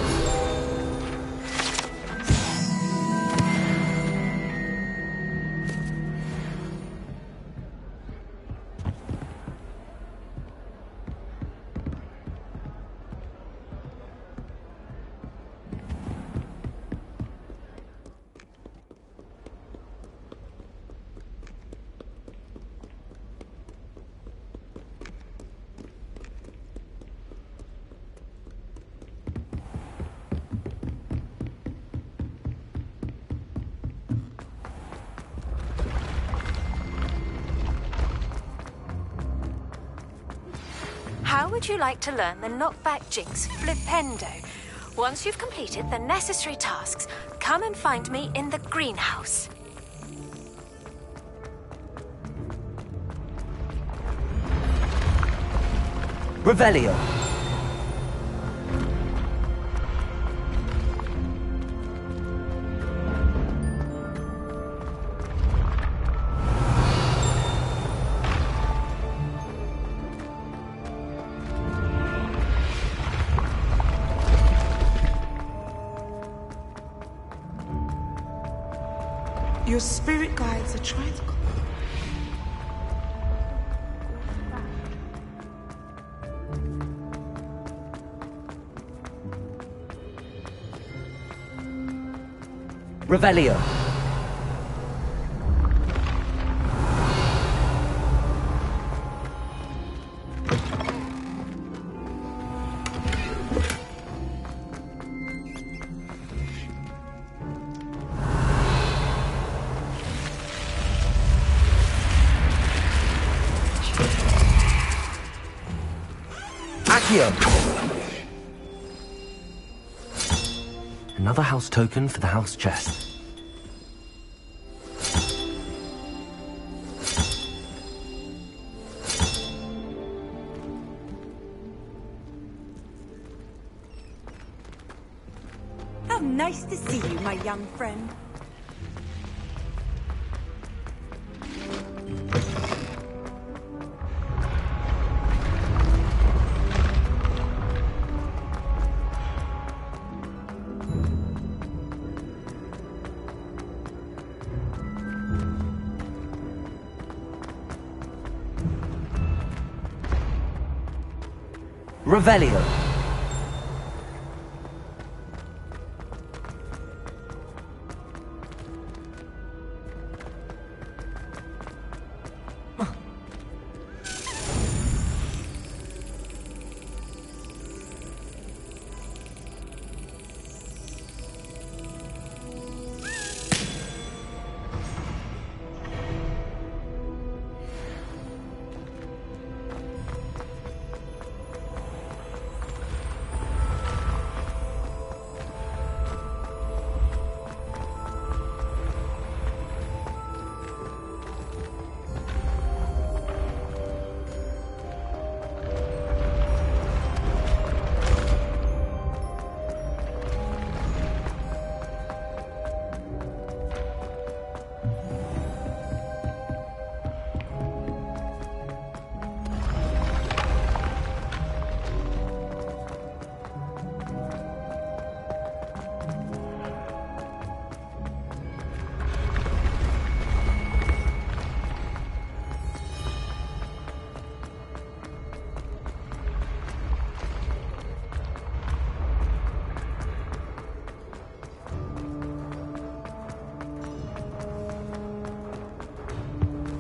How would you like to learn the knockback jinx Flipendo? Once you've completed the necessary tasks, come and find me in the greenhouse. Revelio. Your spirit guides are trying to... Revelio. Another house token for the house chest. How nice to see you, my young friend. Revelio.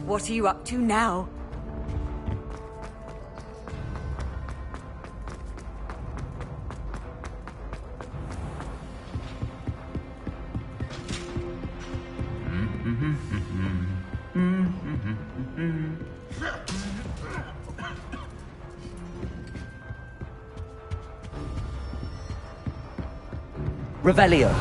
What are you up to now? Revelio.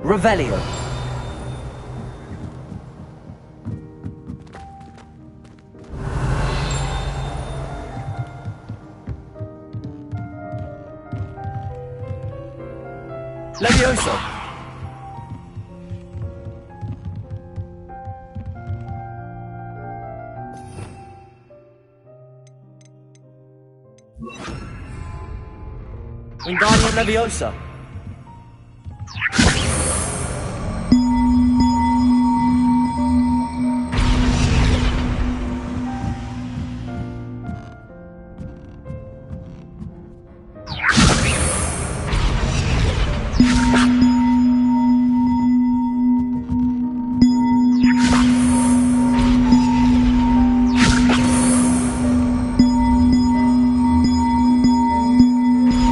Revelio. Levioso. Wingardium Leviosa.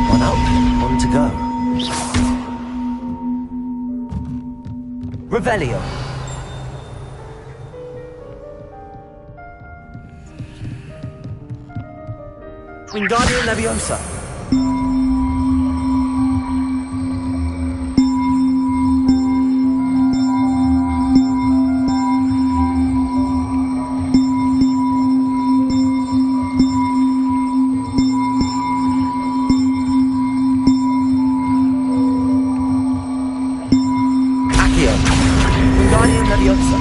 One up, one to go. Revelio. Wingardium Leviosa. Accio. Wingardium Leviosa.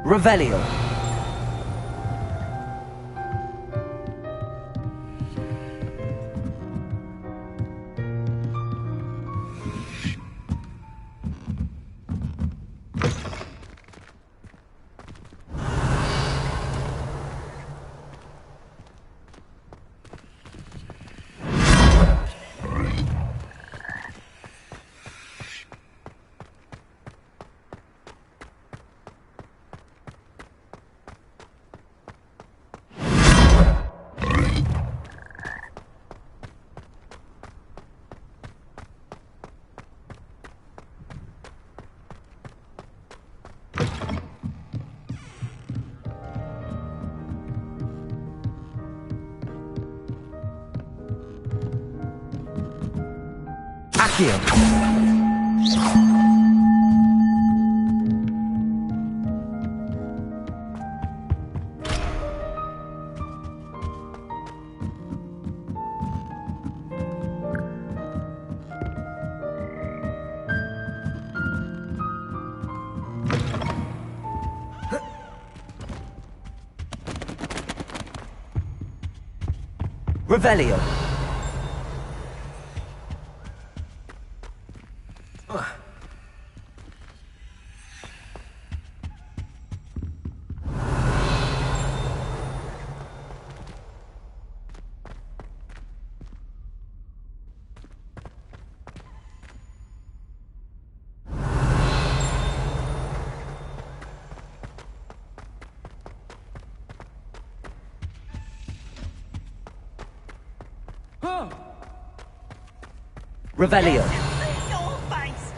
Revelio. Accio. Revelio. Revelio. Your face!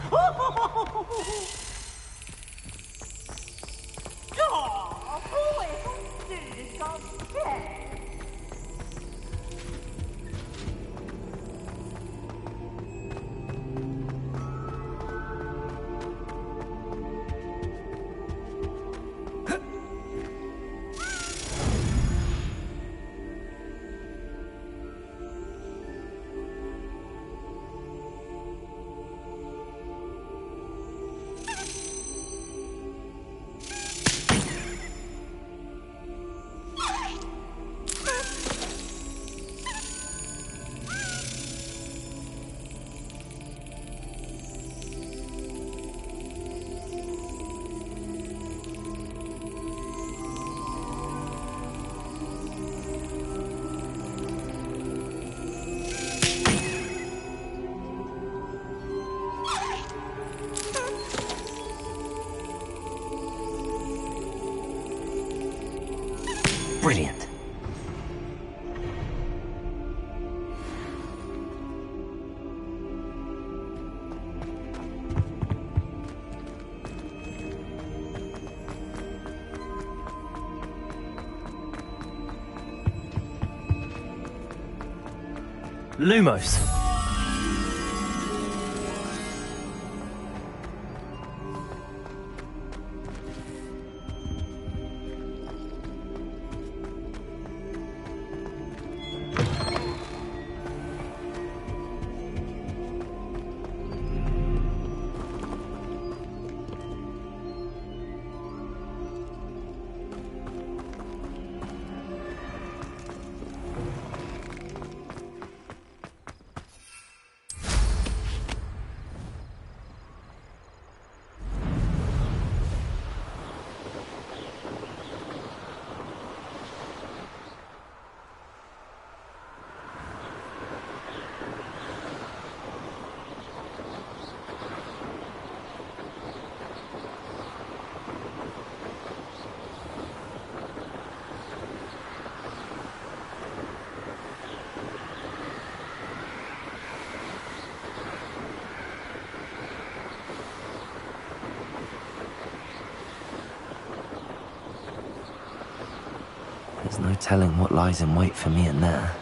Brilliant. Lumos. There's no telling what lies in wait for me in there.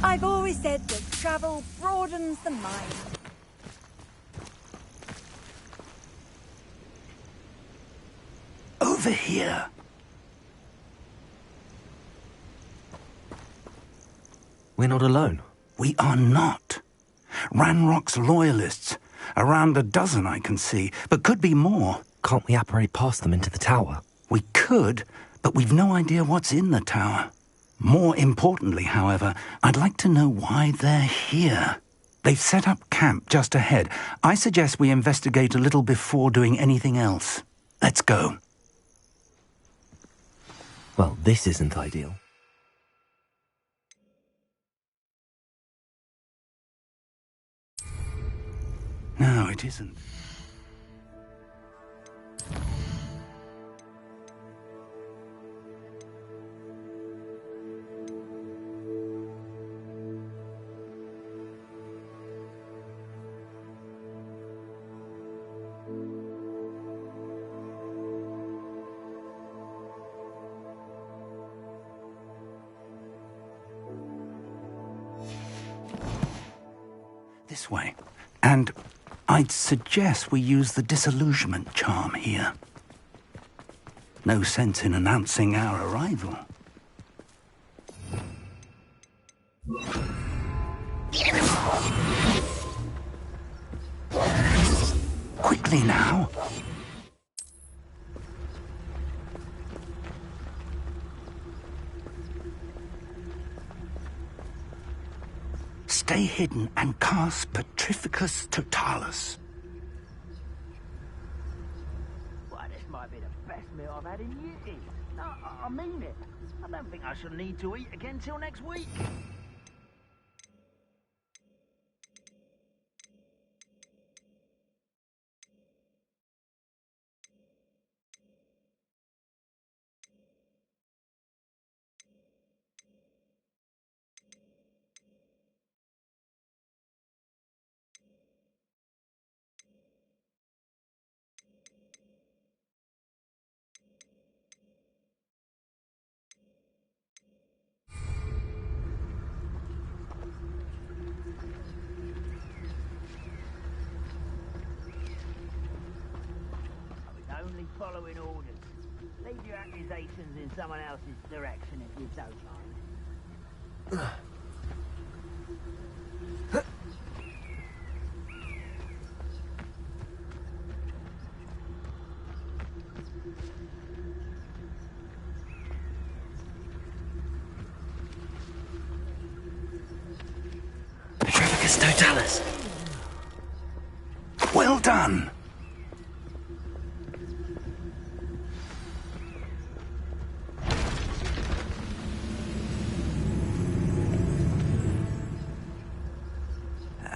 I've always said that travel broadens the mind. Over here. We're not alone. We are not. Ranrock's loyalists. Around a dozen I can see, but could be more. Can't we apparate past them into the tower? We could, but we've no idea what's in the tower. More importantly, however, I'd like to know why they're here. They've set up camp just ahead. I suggest we investigate a little before doing anything else. Let's go. Well, this isn't ideal. No, it isn't. This way. And I'd suggest we use the disillusionment charm here. No sense in announcing our arrival. Quickly now. Stay hidden and cast Petrificus Totalis. Well, this might be the best meal I've had in years. No, I mean it. I don't think I shall need to eat again till next week. following orders. Leave your accusations in someone else's direction if you don't mind. Petrificus totalis. Well done.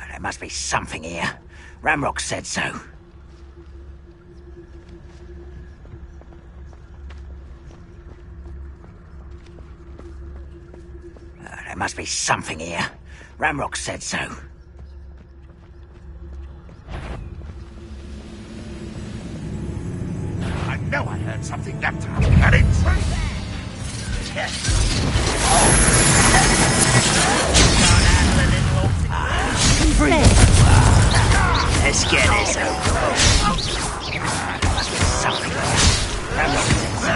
There must be something here. Ramrock said so. There must be something here. Ramrock said so. I know I heard something that time, and it's right there. Let's get this over. Must be something there. Ramrock said so.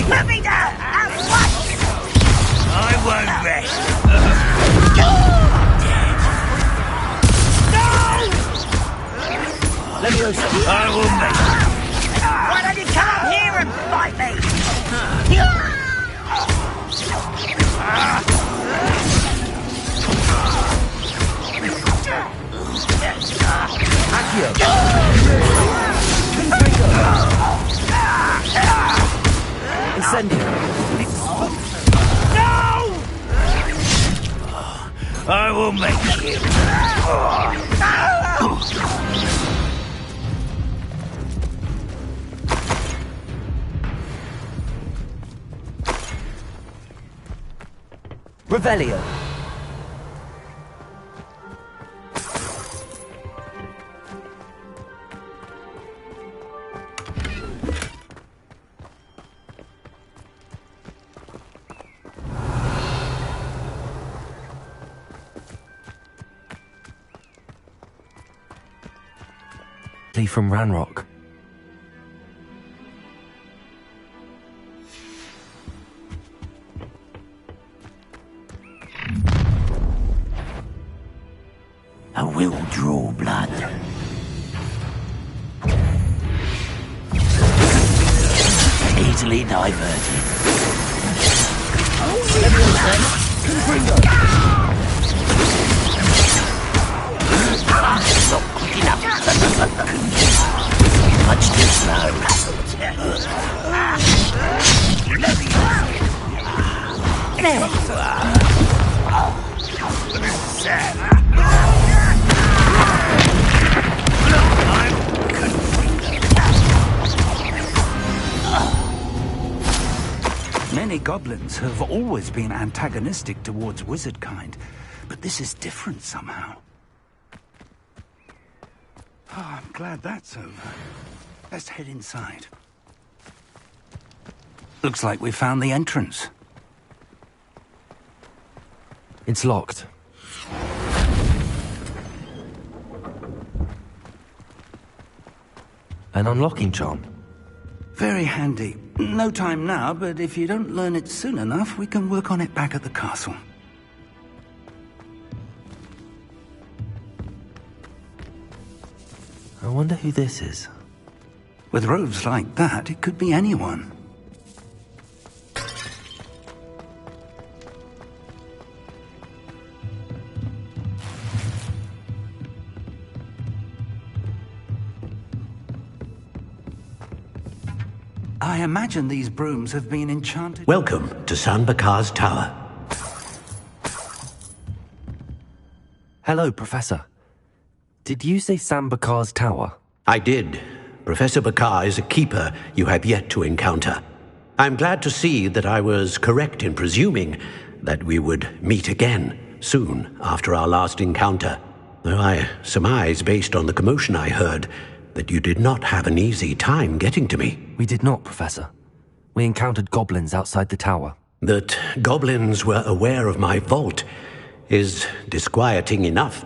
Let me down! What? I won't rest. No! Leviosa. I will make it. Why don't you come up here and fight me? Accio. Incendio. No! I will make you. Revelio. From Ranrock. I will draw blood. Easily diverted. Not quick enough. Much too slow. Many goblins have always been antagonistic towards wizard kind, but this is different somehow. Oh, I'm glad that's over. Let's head inside. Looks like we found the entrance. It's locked. An unlocking charm. Very handy. No time now, but if you don't learn it soon enough, we can work on it back at the castle. I wonder who this is. With robes like that, it could be anyone. I imagine these brooms have been enchanted. Welcome to San Bakar's Tower. Hello, Professor. Did you say San Bakar's Tower? I did. Professor Bakar is a keeper you have yet to encounter. I'm glad to see that I was correct in presuming that we would meet again soon after our last encounter, though I surmise, based on the commotion I heard, that you did not have an easy time getting to me. We did not, Professor. We encountered goblins outside the tower. That goblins were aware of my vault is disquieting enough.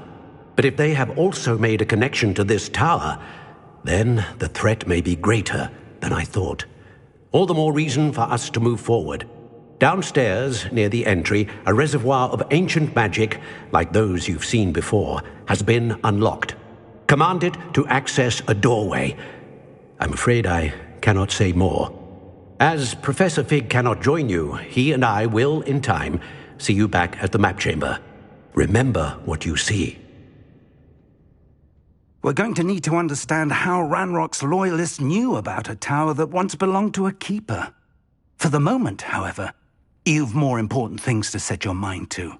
But if they have also made a connection to this tower, then the threat may be greater than I thought. All the more reason for us to move forward. Downstairs, near the entry, a reservoir of ancient magic, like those you've seen before, has been unlocked. Command it to access a doorway. I'm afraid I cannot say more. As Professor Fig cannot join you, he and I will, in time, see you back at the map chamber. Remember what you see. We're going to need to understand how Ranrock's loyalists knew about a tower that once belonged to a keeper. For the moment, however, you've more important things to set your mind to.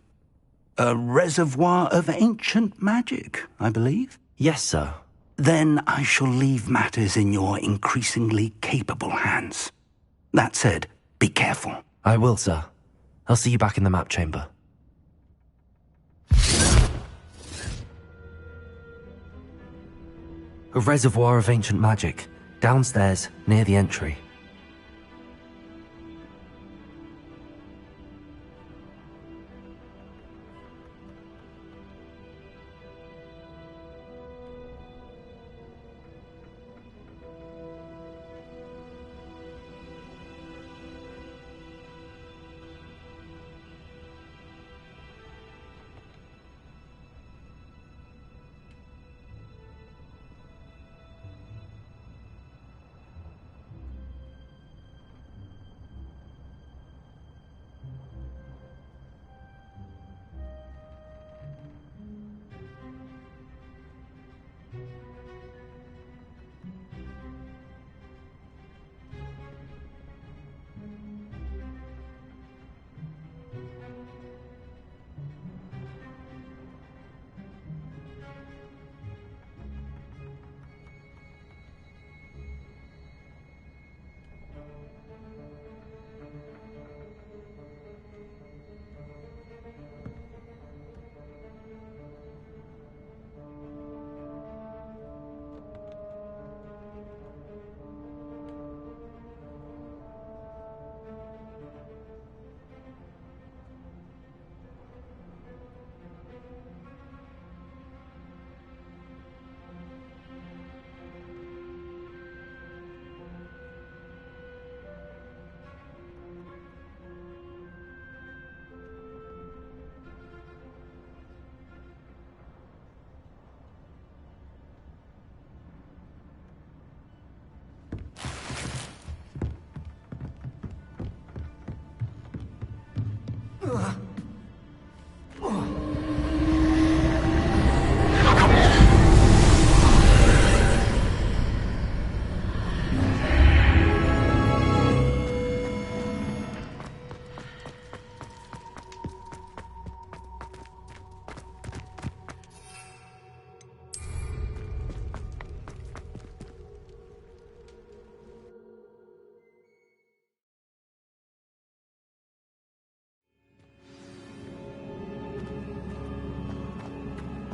A reservoir of ancient magic, I believe? Yes, sir. Then I shall leave matters in your increasingly capable hands. That said, be careful. I will, sir. I'll see you back in the map chamber. A reservoir of ancient magic, downstairs, near the entry.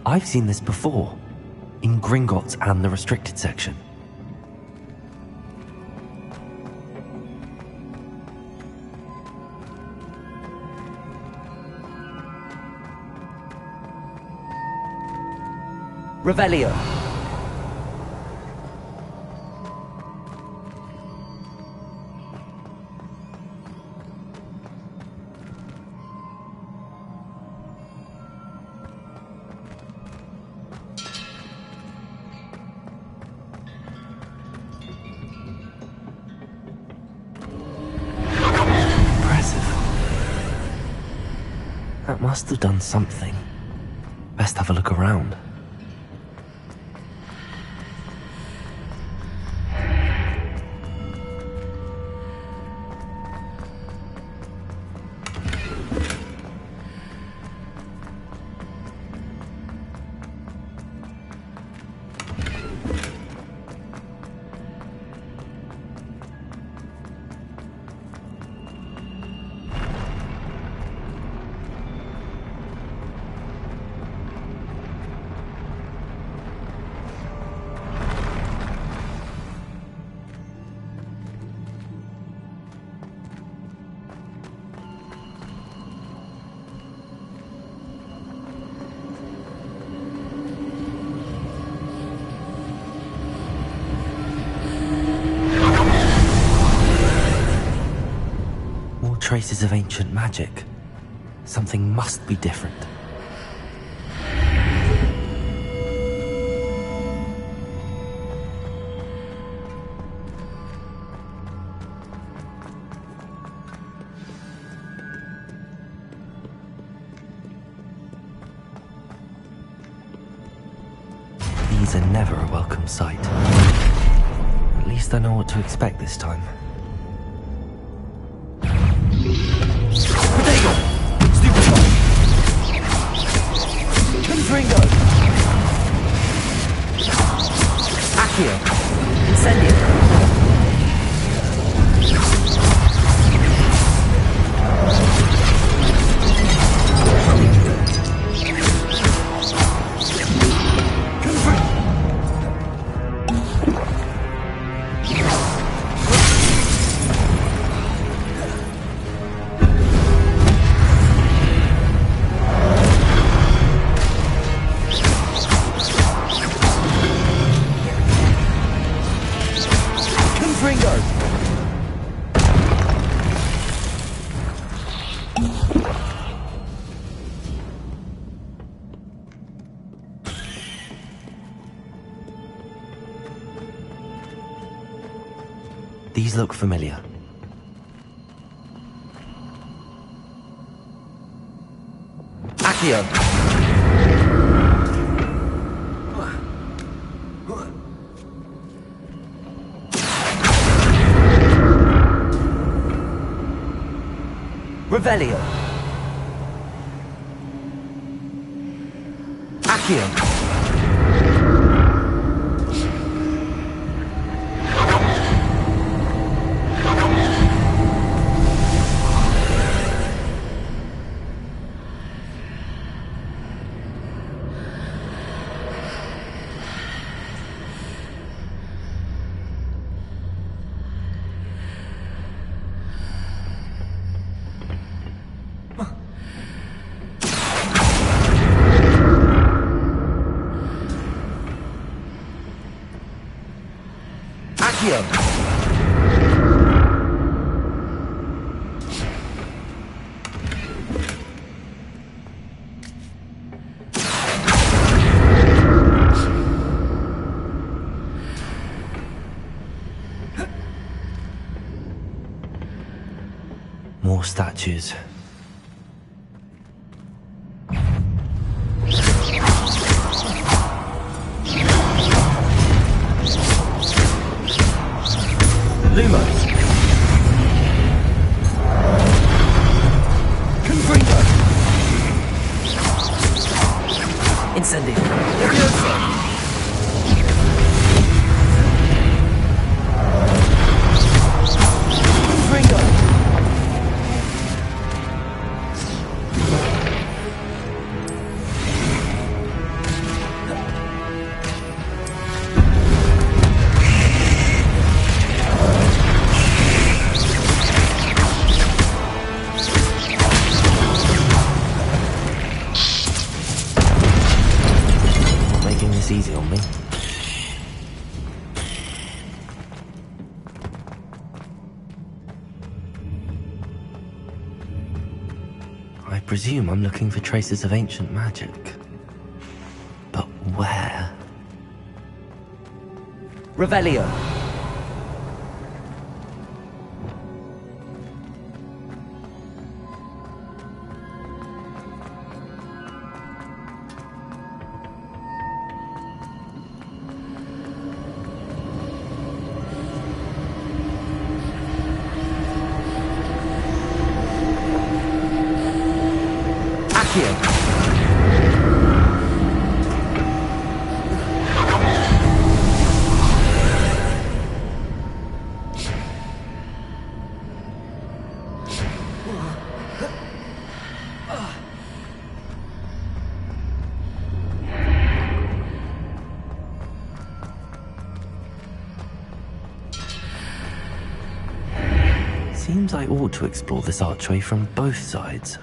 I've seen this before, in Gringotts and the restricted section. Revelio. That must have done something. Best have a look around. traces of ancient magic. Something must be different. These are never a welcome sight. At least I know what to expect this time. Confringo! Accio! Incendio! These look familiar. Accio! Revelio! Accio! More statues. Lumos! Confringo! Incendio! Levioso! Confringo! Easy on me. I presume I'm looking for traces of ancient magic. But where? Revelio! Seems I ought to explore this archway from both sides.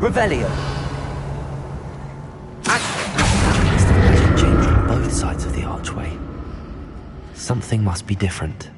Revelio. Magic changed on both sides of the archway. Something must be different.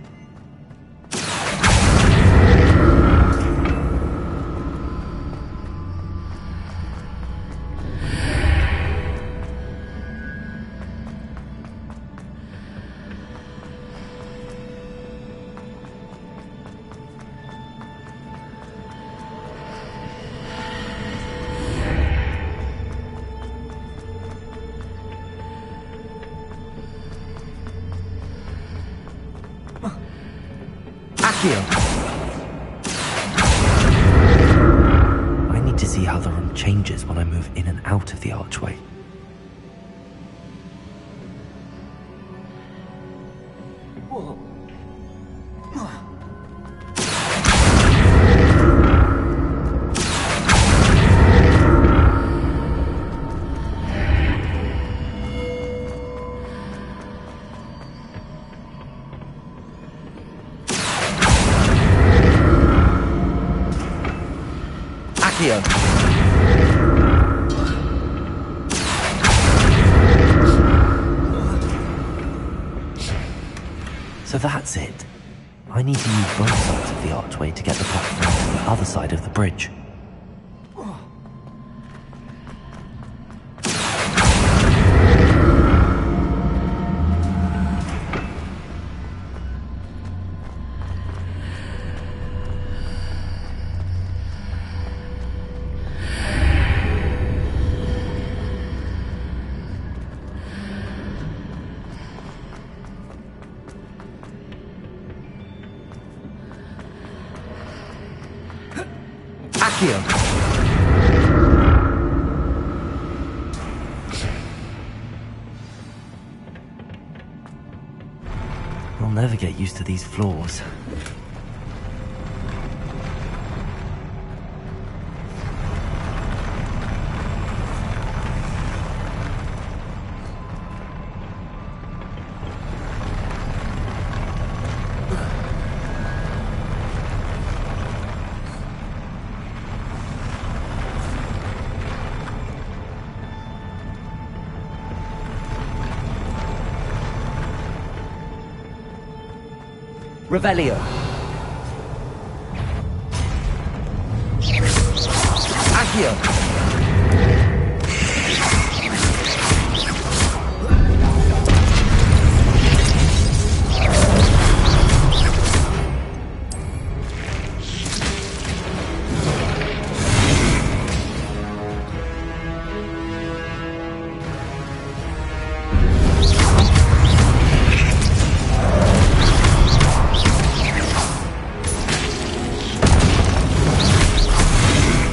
I need to see how the room changes when I move in and out of the archway. So that's it. I need to use both sides of the archway to get the platform to the other side of the bridge. I'll never get used to these floors. Revelio. Accio.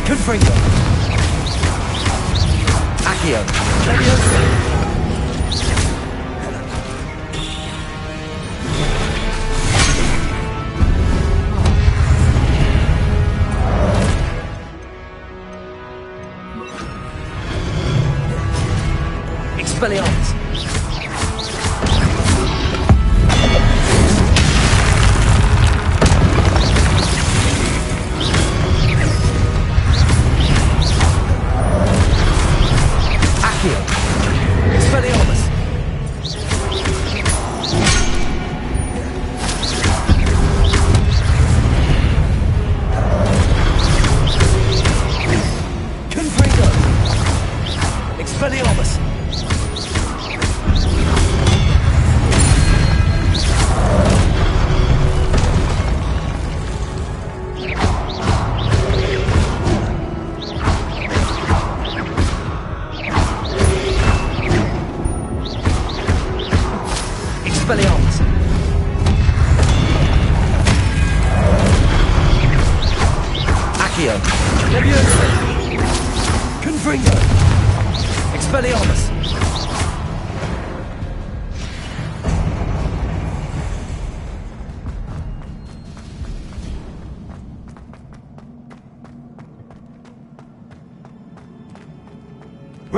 Confringo. Accio. Leviosa. Expelliarmus.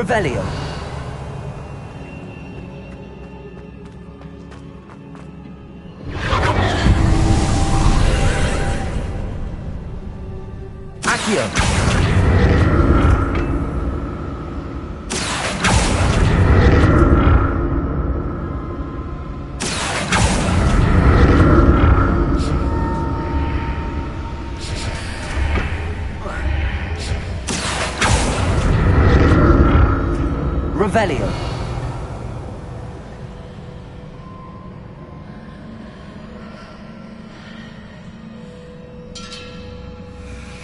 Revelio. Accio. Revelio.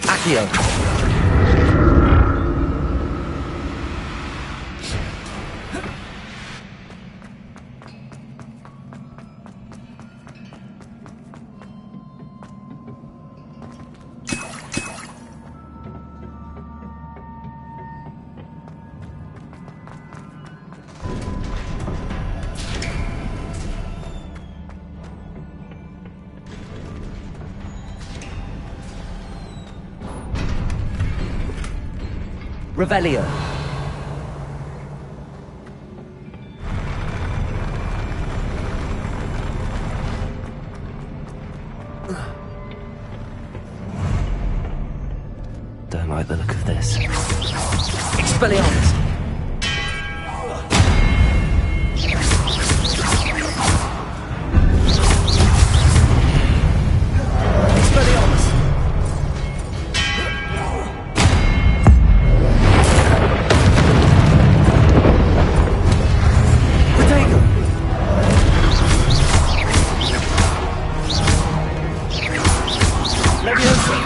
Accio. Revelio. Don't like the look of this. Expelliarmus. Expelliarmus. Protego. Leviosa.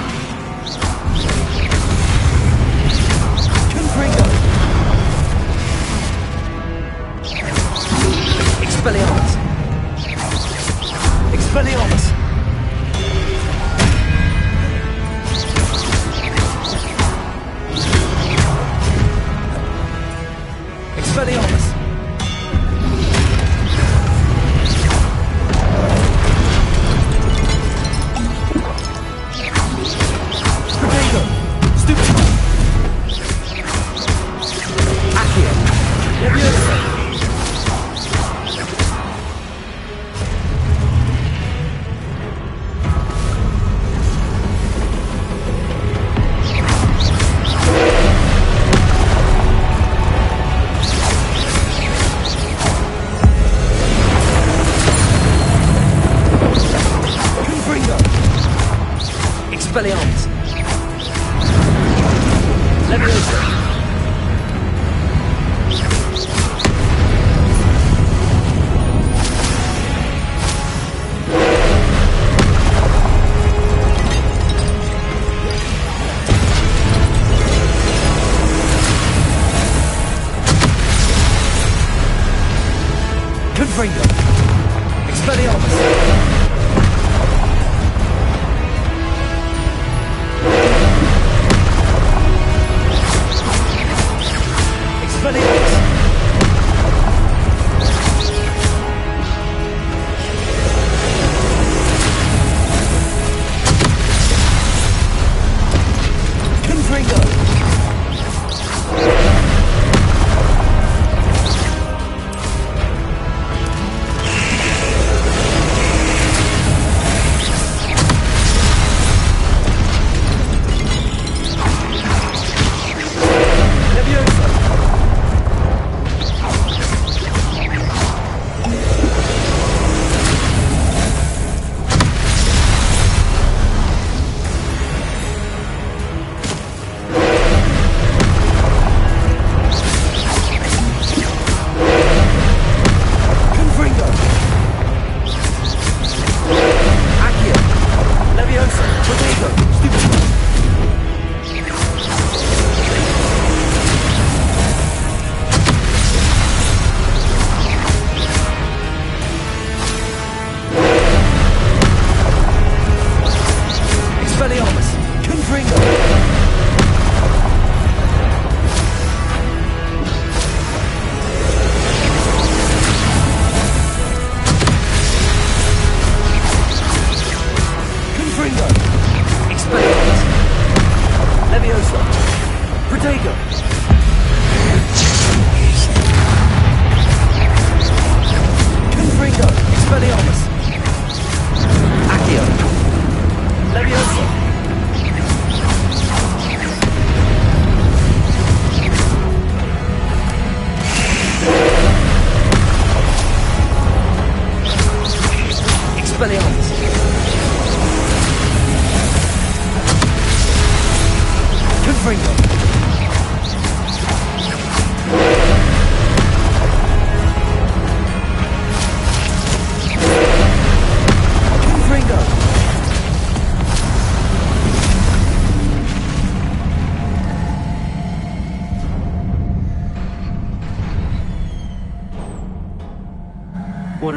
Confringo. Expelliarmus. Expelliarmus. Expelliarmus. Protego. Stupefy. Accio. Leviosa. Confringo. Expelliarmus. Leviosa. Confringo. Expelliarmus.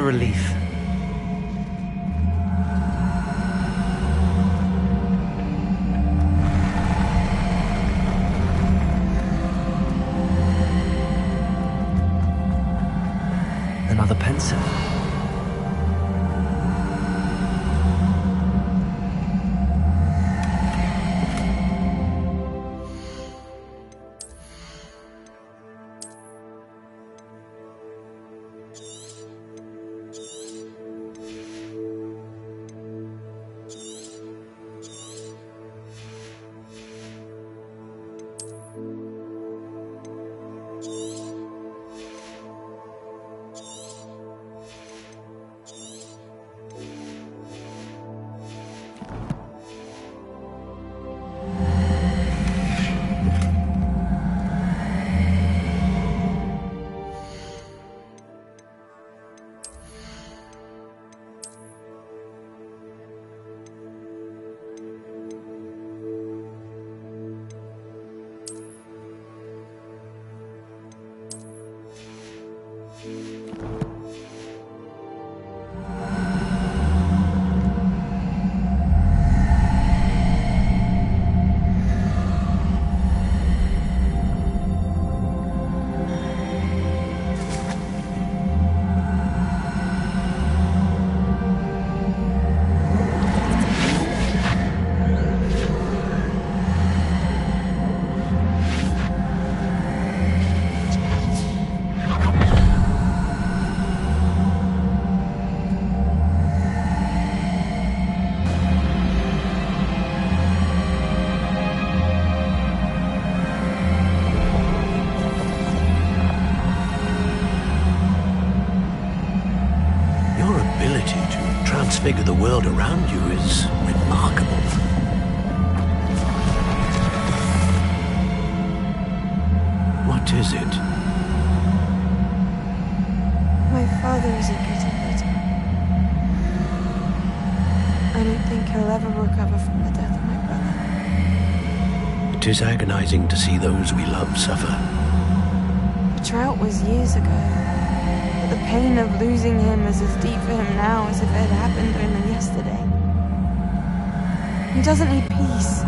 relief. Another pencil. Transfigure the world around you is remarkable. What is it? My father isn't getting better. I don't think he'll ever recover from the death of my brother. It is agonizing to see those we love suffer. The drought was years ago. But the pain of losing him is as deep for him now as if it had happened only yesterday. He doesn't need peace.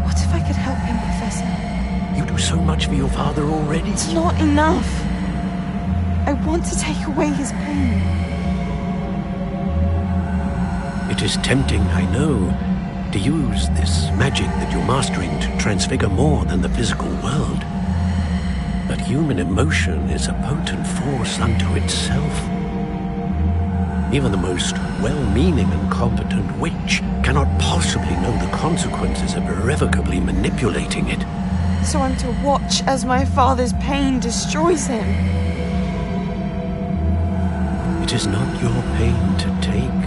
What if I could help him, Professor? You do so much for your father already. It's not enough. I want to take away his pain. It is tempting, I know, to use this magic that you're mastering to transfigure more than the physical world. But human emotion is a potent force unto itself. Even the most well-meaning and competent witch cannot possibly know the consequences of irrevocably manipulating it. So I'm to watch as my father's pain destroys him. It is not your pain to take.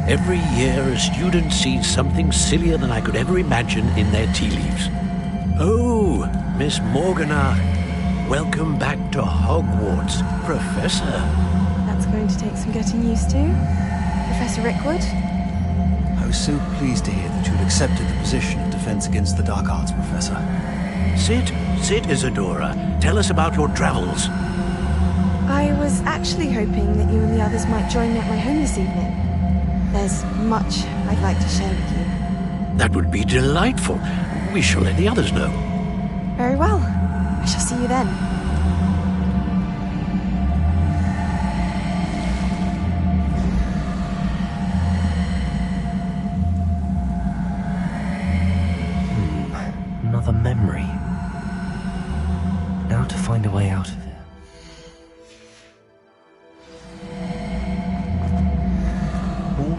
Every year, a student sees something sillier than I could ever imagine in their tea leaves. Oh, Miss Morganach, welcome back to Hogwarts, Professor. That's going to take some getting used to. Professor Rickwood? I was so pleased to hear that you'd accepted the position of Defense Against the Dark Arts, Professor. Sit, Isadora. Tell us about your travels. I was actually hoping that you and the others might join me at my home this evening. There's much I'd like to share with you. That would be delightful. We shall let the others know. Very well. I shall see you then. Another memory. Now to find a way out of it.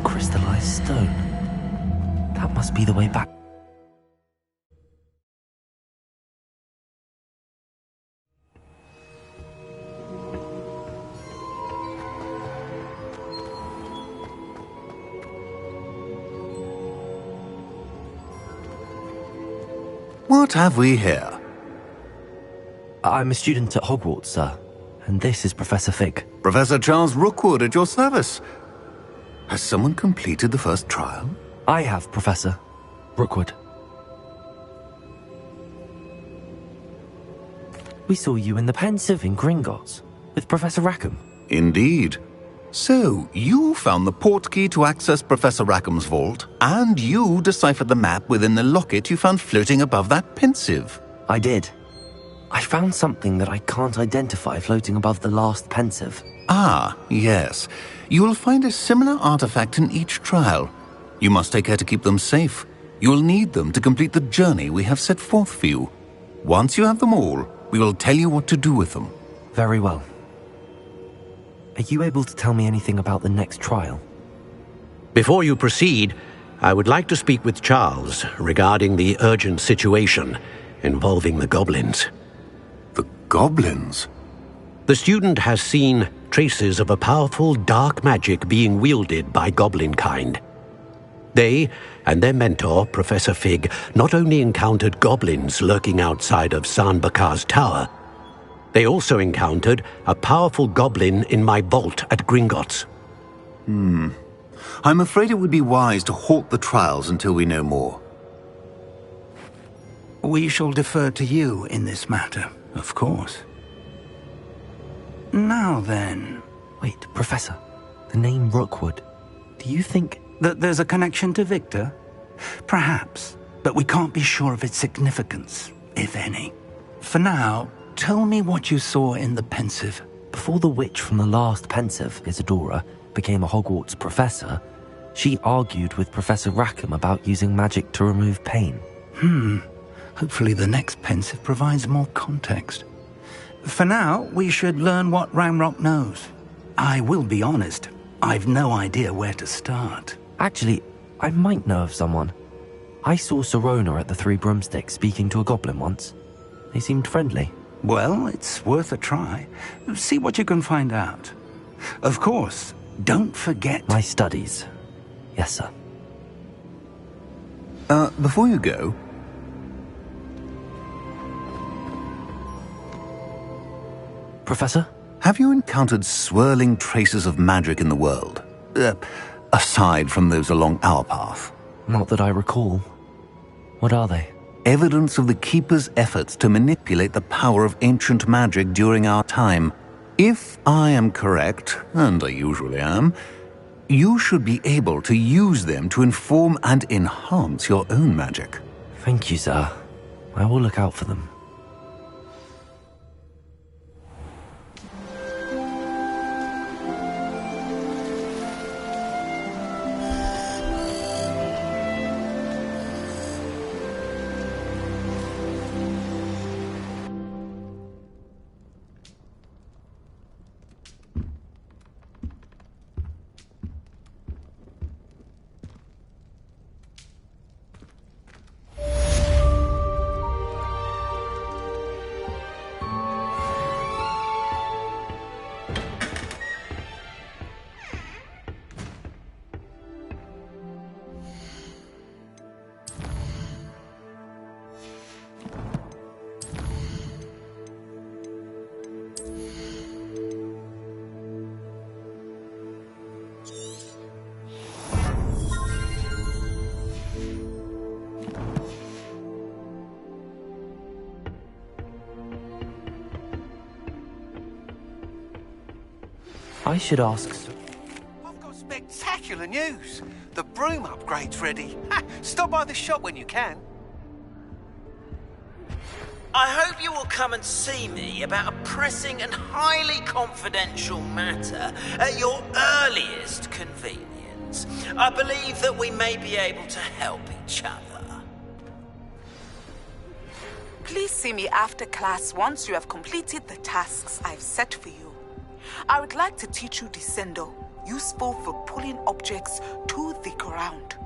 Crystallized stone. That must be the way back. What have we here? I'm a student at Hogwarts, sir. and this is Professor Fig. Professor Charles Rookwood at your service. Has someone completed the first trial? I have, Professor Rookwood. We saw you in the Pensive in Gringotts with Professor Rackham. Indeed. So, you found the portkey to access Professor Rackham's vault, and you deciphered the map within the locket you found floating above that Pensive. I did. I found something that I can't identify floating above the last Pensive. Ah, yes. You will find a similar artifact in each trial. You must take care to keep them safe. You will need them to complete the journey we have set forth for you. Once you have them all, we will tell you what to do with them. Very well. Are you able to tell me anything about the next trial? Before you proceed, I would like to speak with Charles regarding the urgent situation involving the goblins. The goblins? The student has seen traces of a powerful dark magic being wielded by goblin kind. They and their mentor, Professor Fig, not only encountered goblins lurking outside of San Bakar's tower, they also encountered a powerful goblin in my vault at Gringotts. I'm afraid it would be wise to halt the trials until we know more. We shall defer to you in this matter, of course. Now then... Wait, Professor. The name Rookwood. Do you think... that there's a connection to Victor? Perhaps, but we can't be sure of its significance, if any. For now, tell me what you saw in the Pensive. Before the witch from the last Pensive, Isadora, became a Hogwarts professor, she argued with Professor Rackham about using magic to remove pain. Hopefully the next Pensive provides more context. For now, we should learn what Ramrock knows. I will be honest, I've no idea where to start. Actually, I might know of someone. I saw Serona at the Three Broomsticks speaking to a goblin once. They seemed friendly. Well, it's worth a try. See what you can find out. Of course, don't forget... My studies. Yes, sir. Before you go... Professor? Have you encountered swirling traces of magic in the world? Aside from those along our path? Not that I recall. What are they? Evidence of the Keeper's efforts to manipulate the power of ancient magic during our time. If I am correct, and I usually am, you should be able to use them to inform and enhance your own magic. Thank you, sir. I will look out for them. I should ask... I've got spectacular news. The broom upgrade's ready. Stop by the shop when you can. I hope you will come and see me about a pressing and highly confidential matter at your earliest convenience. I believe that we may be able to help each other. Please see me after class once you have completed the tasks I've set for you. I would like to teach you Descendo, useful for pulling objects to the ground.